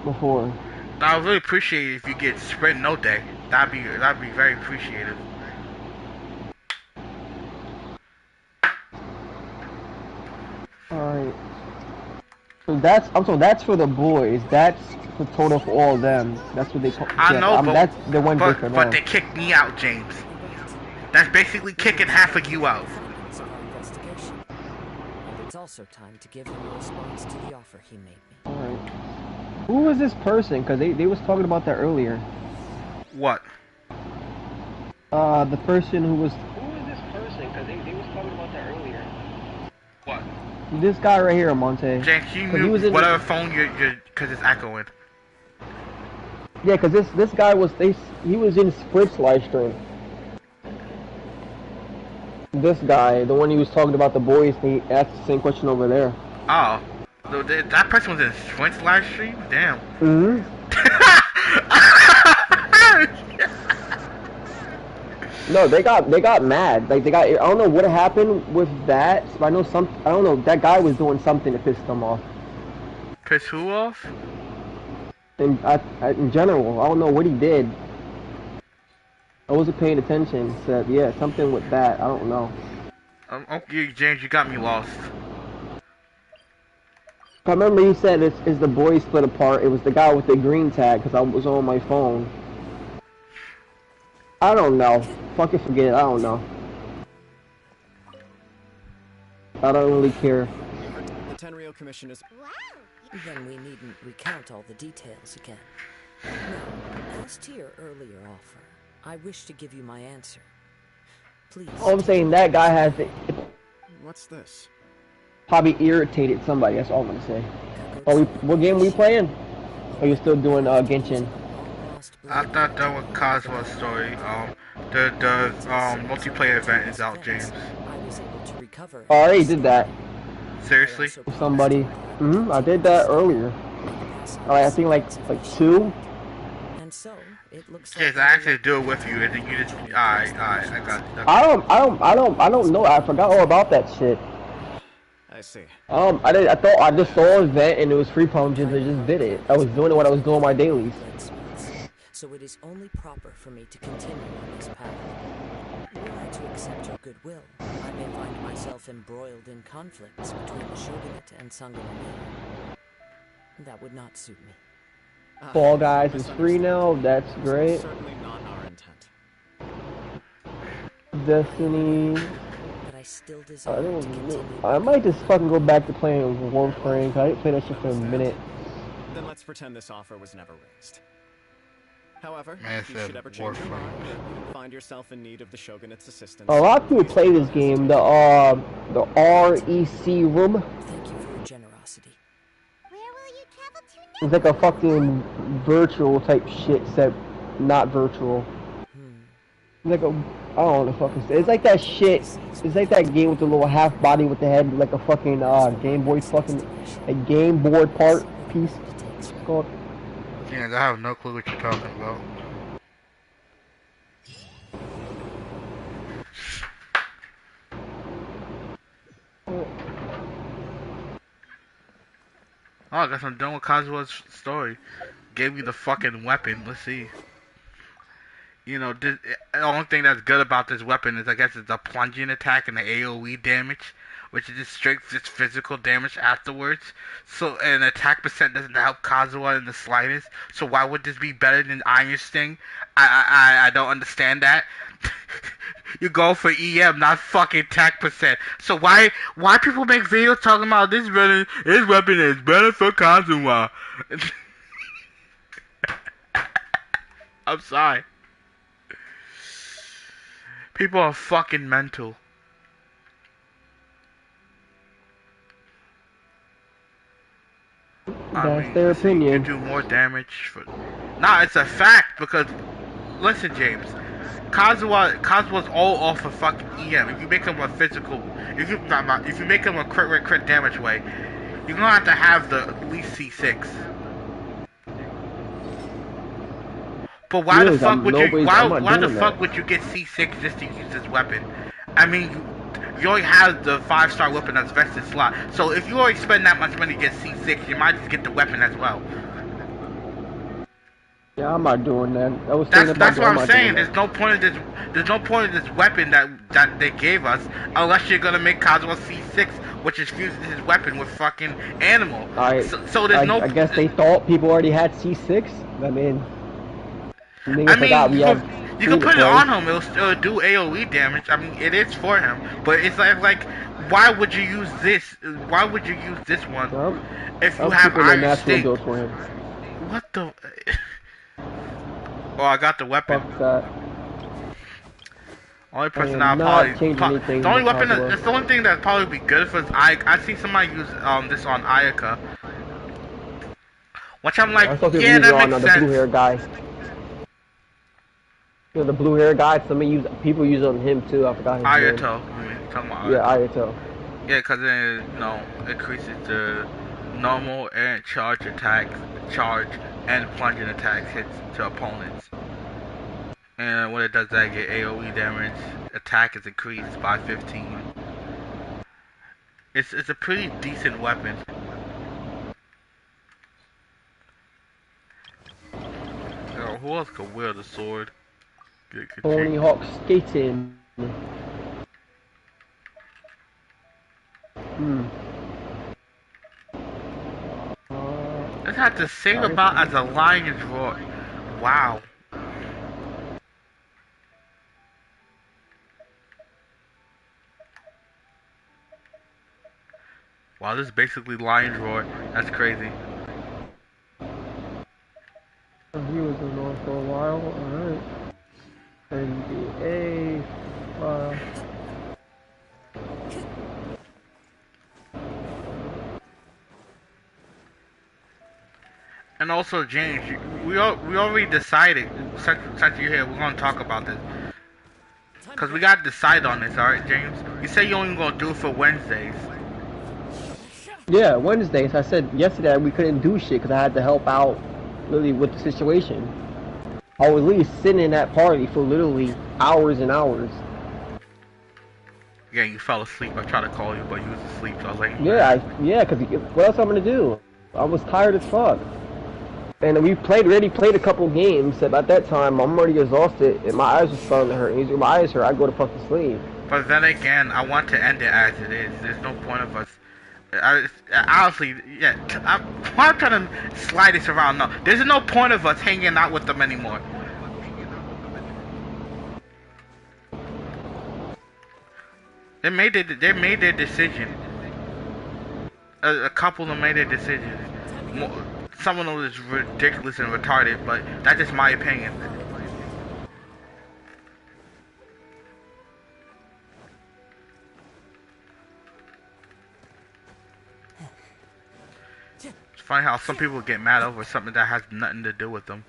before. I would really appreciate it if you get Sprint no day. That'd be very appreciated. Alright. So that's for the boys. That's the total for all of them. That's what they call. I know, but they kicked me out, James. That's basically kicking half of you out. It's also time to give him a response to the offer he made me. Alright. Who was this person? Because they was talking about that earlier. What? The person who was... Who was this person? Because they was talking about that earlier. What? This guy right here, Monte. James, you knew whatever phone you're... Because it's echoing. Yeah, because this guy was... He was in Sprint's live stream. This guy, the one he was talking about the boys, he asked the same question over there. Oh. So that person was in Sprint's live stream? Damn. Mm-hmm. No, they got mad. Like I don't know what happened with that. But I don't know. That guy was doing something to piss them off. Piss who off? In general, I don't know what he did. I wasn't paying attention. Said yeah, something with that. I don't know. Okay, James, you got me lost. I remember he said it's the boys split apart. It was the guy with the green tag because I was on my phone. I don't know. Fucking forget it. I don't know. I don't really care. The Tenryou Commission is... Wow! Then we needn't recount all the details again. Now, as to your earlier offer, I wish to give you my answer. Please... All I'm saying, that guy has... What's this? Probably irritated somebody, that's all I'm gonna say. What game we playing? Or you still doing Genshin? I thought that was Kazuha's story. The multiplayer event is out, James. Oh, I already did that. Seriously? With somebody. I did that earlier. I think like 2. And so it looks yes, I actually do it with you, and then you just I got it. I don't know. I forgot all about that shit. I see. I thought I just saw an event and it was free punches and just did it. I was doing it when I was doing my dailies. So it is only proper for me to continue on this path. Were I to accept your goodwill, I may find myself embroiled in conflicts between the Shogunate and Sangoku. That would not suit me. Fall Guys is free now. That's great. Certainly not our intent. Destiny. But I still desire to continue. I might just fucking go back to playing Warframe. I didn't play that shit for a minute. Then let's pretend this offer was never raised. However, if you should ever change your mind or find yourself in need of the Shogunate's assistance... A lot of people play this game, the REC room. Thank you for your generosity. Where will you travel to next? It's like a fucking virtual type shit, except not virtual. It's like a, I don't know what the fuck it's like that shit. It's like that game with the little half body with the head, like a fucking Game Boy fucking, a Game Board part. piece. It's called. Yeah, I have no clue what you're talking about. Oh, I guess I'm done with Kazuha's story. Gave me the fucking weapon. Let's see. You know, the only thing that's good about this weapon is I guess it's a plunging attack and the AoE damage, which is just physical damage afterwards. So an attack percent doesn't help Kazuha in the slightest. So why would this be better than Iron Sting? I don't understand that. You go for EM, not fucking attack percent. So why people make videos talking about this weapon is better for Kazuha? I'm sorry. People are fucking mental. That's their opinion. You do more damage for. Nah, it's a fact because listen, James. Kazuha's all off of fucking EM. If you make him a physical, if you make him a crit damage way, you're gonna have to have the at least C6. But why the fuck would you? Why the fuck would you get C6 just to use this weapon? I mean, you already have the 5-star weapon that's vested slot. So if you already spend that much money to get C6, you might just get the weapon as well. Yeah, I'm not doing that. That's what I'm saying. There's no point in this. There's no point in this weapon that they gave us unless you're gonna make Kazuha C6, which is fusing his weapon with fucking animal. So there's no. I guess they thought people already had C6. I mean, you can put it on him. It'll do AOE damage. I mean, it is for him, but it's like, why would you use this? Why would you use this one if you have Iron Sting? What the? Oh, I got the weapon. Fuck that. Only person I'll probably the only weapon that's the only thing that probably be good for is I see somebody use this on Ayaka, which I'm like, yeah, that makes sense. The blue hair guy. You know, the blue hair guy. People use on him too. I forgot his name. Ayato. I mean, talking about Ayato. Yeah, Ayato. Yeah, because it increases the normal and charge attacks, charge and plunging attacks hits to opponents. And when it does that, get AoE damage. Attack is increased by 15. It's a pretty decent weapon. Yo, who else could wield a sword? Tony Hawk skating. It had the same amount as a lion's roar. Wow. Wow, this is basically lion's roar. That's crazy. He was in on for a while. Alright. NBA file. And also, James, we already decided, since you're here, we're going to talk about this. Because we got to decide on this, alright, James? You say you're only going to do it for Wednesdays. Yeah, Wednesdays. I said yesterday we couldn't do shit because I had to help out literally with the situation. I was literally sitting in that party for literally hours and hours. Yeah, you fell asleep. I tried to call you, but you was asleep, so I was like... Yeah, because what else I'm going to do? I was tired as fuck. And we already played a couple games. At that time, I'm already exhausted, and my eyes were starting to hurt. And when my eyes hurt, I go to fucking sleep. But then again, I want to end it as it is. There's no point of us. Honestly, yeah. I'm trying to slide this around. No, there's no point of us hanging out with them anymore. They made their decision. A couple of them made their decision. Some of them is ridiculous and retarded, but that's just my opinion. It's funny how some people get mad over something that has nothing to do with them.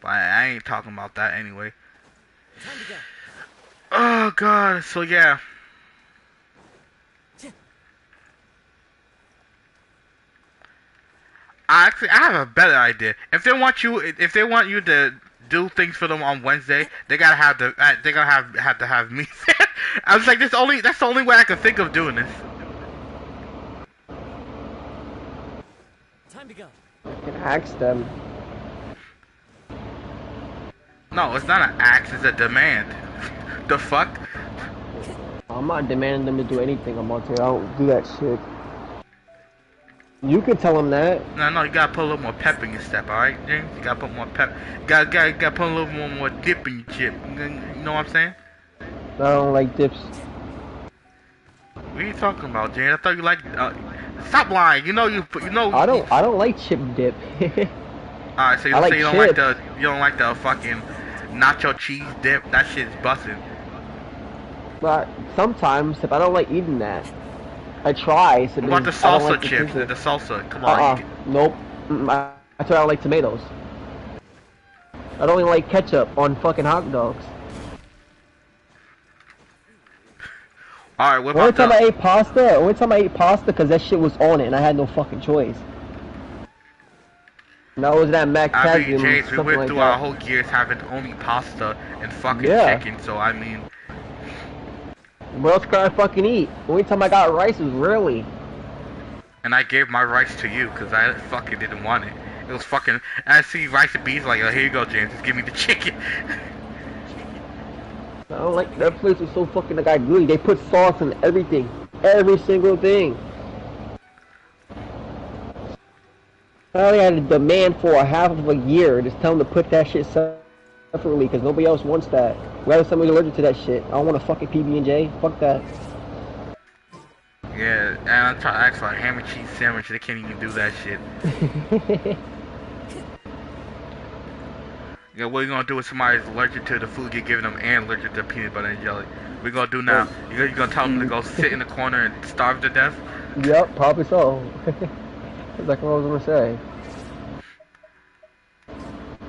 But I ain't talking about that anyway. Oh god, so yeah. Actually, I have a better idea. If they want you to do things for them on Wednesday, they gotta have to have me there. I was like, that's the only way I could think of doing this. Time to go. I can ask them. No, it's not an axe, it's a demand. The fuck? I'm not demanding them to do anything, Amante. I don't do that shit. You can tell them that. No, you gotta put a little more pep in your step, alright, James? You gotta put more pep. Gotta put a little more dip in your chip. You know what I'm saying? I don't like dips. What are you talking about, James? I thought you liked. Stop lying. You know. I don't like chip dip. Alright, so you like say you don't like the fucking nacho cheese dip? That shit's busting. But sometimes, if I don't like eating that, I try. So what about the salsa chips? The salsa. Come on. Nope. That's why I don't like tomatoes. I don't even like ketchup on fucking hot dogs. Alright, what Only about time I ate pasta because that shit was on it and I had no fucking choice. And that was that Mac Cadmium, James, we went like through that. our whole years having only pasta and fucking chicken, so I mean... What else could I fucking eat? Only time I got rice was really. And I gave my rice to you because I fucking didn't want it. It was fucking... I see rice and beans like, oh, here you go, James, just give me the chicken. I don't like, that place was so fucking like gooey. They put sauce in everything. Every single thing. I only had a demand for a half of a year. Just tell them to put that shit separately because nobody else wants that. Whether somebody's allergic to that shit. I don't want a fucking PB&J. Fuck that. Yeah, and I'm trying to ask for a ham and cheese sandwich. They can't even do that shit. Yeah, what are you gonna do if somebody's allergic to the food you're giving them and allergic to peanut butter and jelly? What you gonna do now? You gonna tell them to go sit in the corner and starve to death? Yep, probably so. That's like what I was gonna say.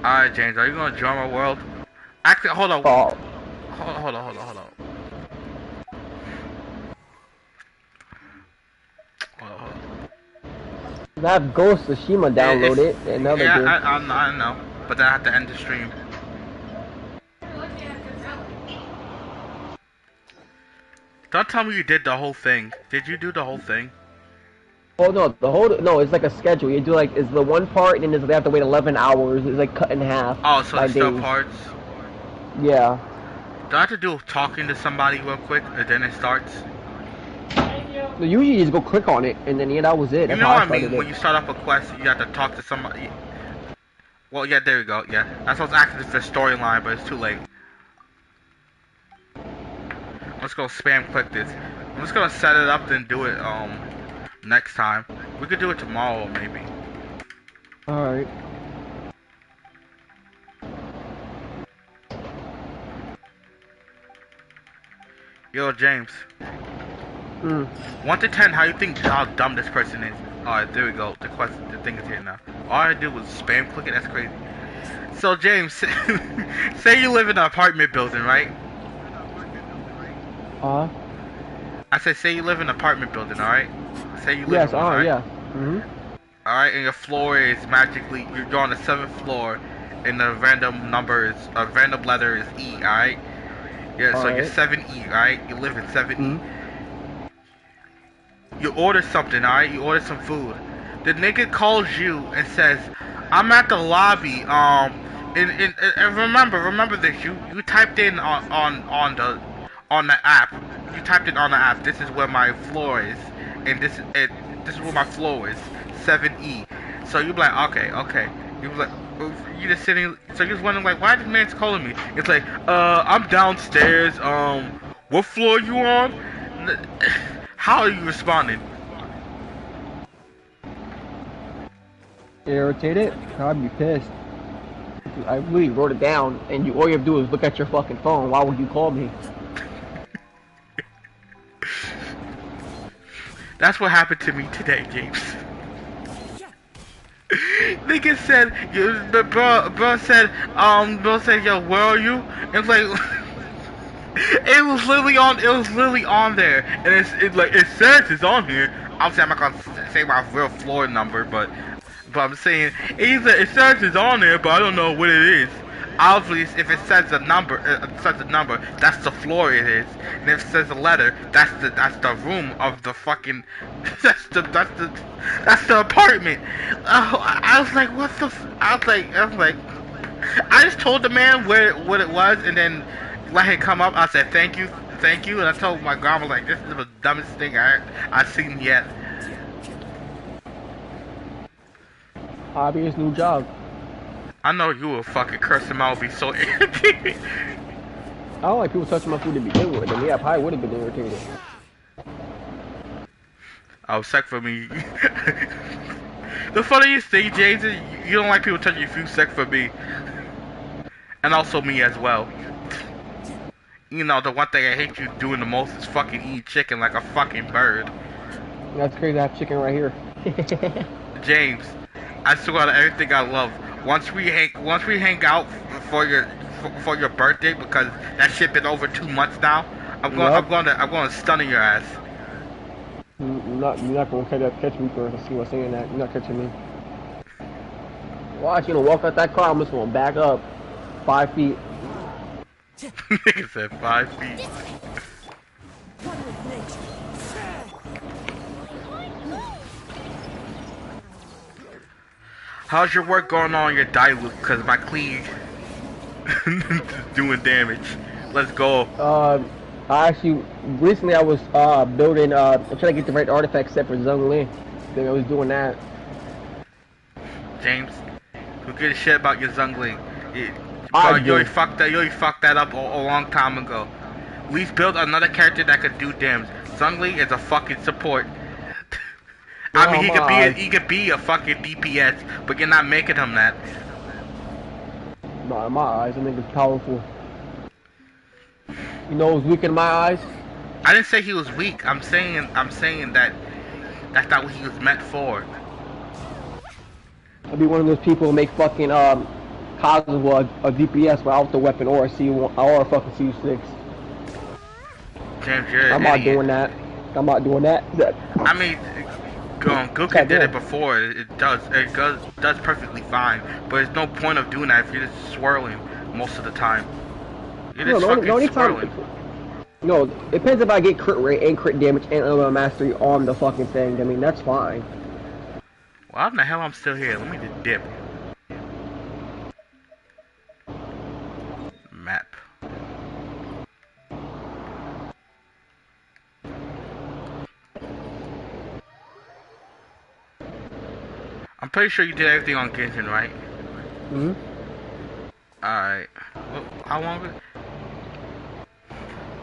Alright, James, are you gonna join my world? Actually, hold on. Oh. Hold on. I have Ghost of Tsushima downloaded. I know, but then I have to end the stream. Don't tell me you did the whole thing. Did you do the whole thing? Oh no, it's like a schedule. You do like, it's the one part and then they have to wait 11 hours. It's like cut in half. Oh, so there's still days. parts? Yeah. Do I have to do talking to somebody real quick and then it starts? No, usually you just go click on it and then that was it. You know what I mean? When you start up a quest, you have to talk to somebody. Well, yeah, there we go. Yeah, I was asking for the storyline, but it's too late. Let's go spam click this. I'm just gonna set it up, then do it next time. We could do it tomorrow, maybe. All right. Yo, James. 1 to 10, how you think how dumb this person is? Alright, there we go. The thing is here now. All I did was spam click it. That's crazy. So, James, say you live in an apartment building, right? I said, say you live in an apartment building, alright? Say you live in one, right? Yeah. Alright, and your floor is magically, you're on the 7th floor, and the random letter is E, alright? Yeah, so you're 7E, right? You live in 7E. You order something, alright? You order some food. The nigga calls you and says, I'm at the lobby, and remember this, you typed in on the app. You typed it on the app, this is where my floor is, and this is where my floor is, 7E. So you be like, okay. You be like, you just sitting, so you're just wondering like, why this man's calling me? It's like, I'm downstairs, what floor you on? How are you responding? Irritated? I'd be pissed. I really wrote it down, and all you have to do is look at your fucking phone. Why would you call me? That's what happened to me today, James. Nigga said, bro said, yo, where are you? It's like, it was literally on there, and it says it's on here. Obviously, I'm not gonna say my real floor number, but But I'm saying either it says it's on there, but I don't know what it is. Obviously, if it says a number, that's the floor it is. And if it says a letter, that's the room of the fucking. That's the apartment. Oh, I was like, what the? I was like, I just told the man what it was, and then let him come up. I said thank you, and I told my grandma like, this is the dumbest thing I seen yet. Obvious new job. I know you will fucking curse him out, be so irritated. I don't like people touching my food to begin with, and yeah, I probably would have been irritated. Oh, suck for me. The funniest thing, James, is you don't like people touching your food, suck for me. And also me as well. You know, the one thing I hate you doing the most is fucking eating chicken like a fucking bird. That's crazy, I have chicken right here. James, I swear to everything I love. Once we hang out for your birthday, because that shit been over 2 months now, I'm gonna stun your ass. You're not gonna catch me first. I see what's saying that. You're not catching me. Watch, you know, walk out that car. I'm just gonna back up 5 feet. Nigga said 5 feet. How's your work going on your die loop? Cause my cleave is doing damage. Let's go. Recently I was building, I'm trying to get the right artifact set for Zhongli. Then I was doing that. James, who gives a shit about your Zhongli? You already fucked that up a long time ago. At least build another character that could do damage. Zhongli is a fucking support. I mean, he could be a fucking DPS, but you're not making him that. No, in my eyes, I think it's powerful. You know who's weak in my eyes? I didn't say he was weak. I'm saying that that's not what he was meant for. I'd be one of those people who make fucking kazuha a DPS without the weapon or a C1 or a fucking C6. James, you're I'm not doing that. I'm not doing that. I mean, Goku did it before. It does perfectly fine. But there's no point of doing that if you're just swirling most of the time. You're just fucking swirling. No, it depends if I get crit rate and crit damage and elemental mastery on the fucking thing. I mean, that's fine. Well, how the hell I'm still here? Let me just dip. Map. I'm pretty sure you did everything on Genshin, right? Mm-hmm. Alright. Well, how long was it?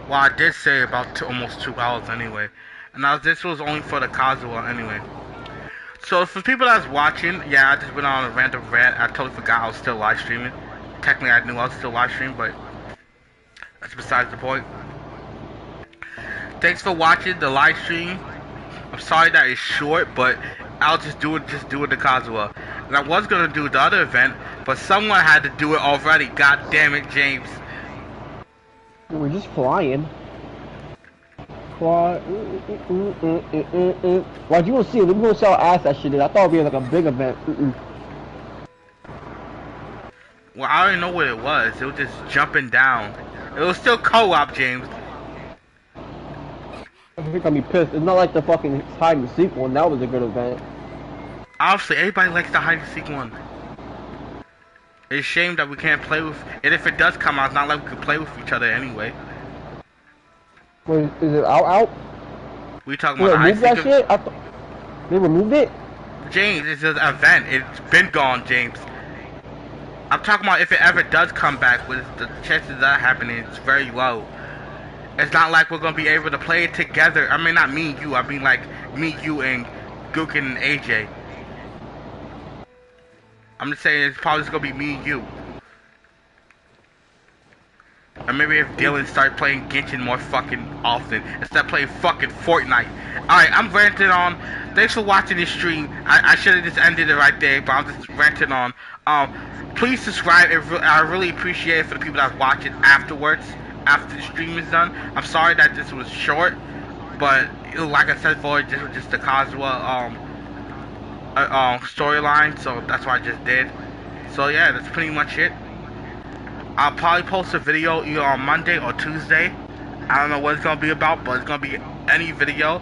Well, I did say about almost 2 hours anyway. And now this was only for the kazuha anyway. So for people that's watching, yeah, I just went on a random rant. I totally forgot I was still live streaming. Technically, I knew I was still live streaming, but that's besides the point. Thanks for watching the live stream. I'm sorry that it's short, but I'll just do it the kazuha. And I was gonna do the other event, but someone had to do it already. God damn it, James. We're just flying. Why'd you want to see it? We gonna see how ass that shit is. I thought it'd be like a big event. Well, I already know what it was. It was just jumping down. It was still co-op, James. I think I'd be pissed. It's not like the fucking hide and seek one. That was a good event. Obviously, everybody likes the hide and seek one. It's a shame that we can't play with. And if it does come out, it's not like we could play with each other anyway. Wait, is it out? We talking about the hide and seek? Shit? They removed it? James, it's an event. It's been gone, James. I'm talking about if it ever does come back, with the chances of that happening, it's very low. It's not like we're gonna be able to play it together. I mean, not me and you. I mean, like me, you, and Gookin and AJ. I'm just saying it's probably just gonna be me and you. Or maybe if Dylan started playing Genshin more fucking often instead of playing fucking Fortnite. Alright, I'm ranting on. Thanks for watching this stream. I should have just ended it right there, but I'm just ranting on. Please subscribe. I really appreciate it for the people that's watching afterwards, after the stream is done. I'm sorry that this was short, but like I said before, this was just the kazuha storyline, so that's what I just did. So yeah, that's pretty much it. I'll probably post a video either on Monday or Tuesday. I don't know what it's gonna be about, but it's gonna be any video.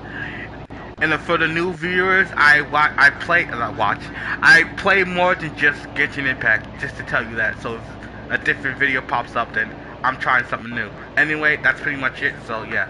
And for the new viewers, I play more than just Genshin Impact, just to tell you that. So if a different video pops up, then I'm trying something new. Anyway, that's pretty much it. So yeah.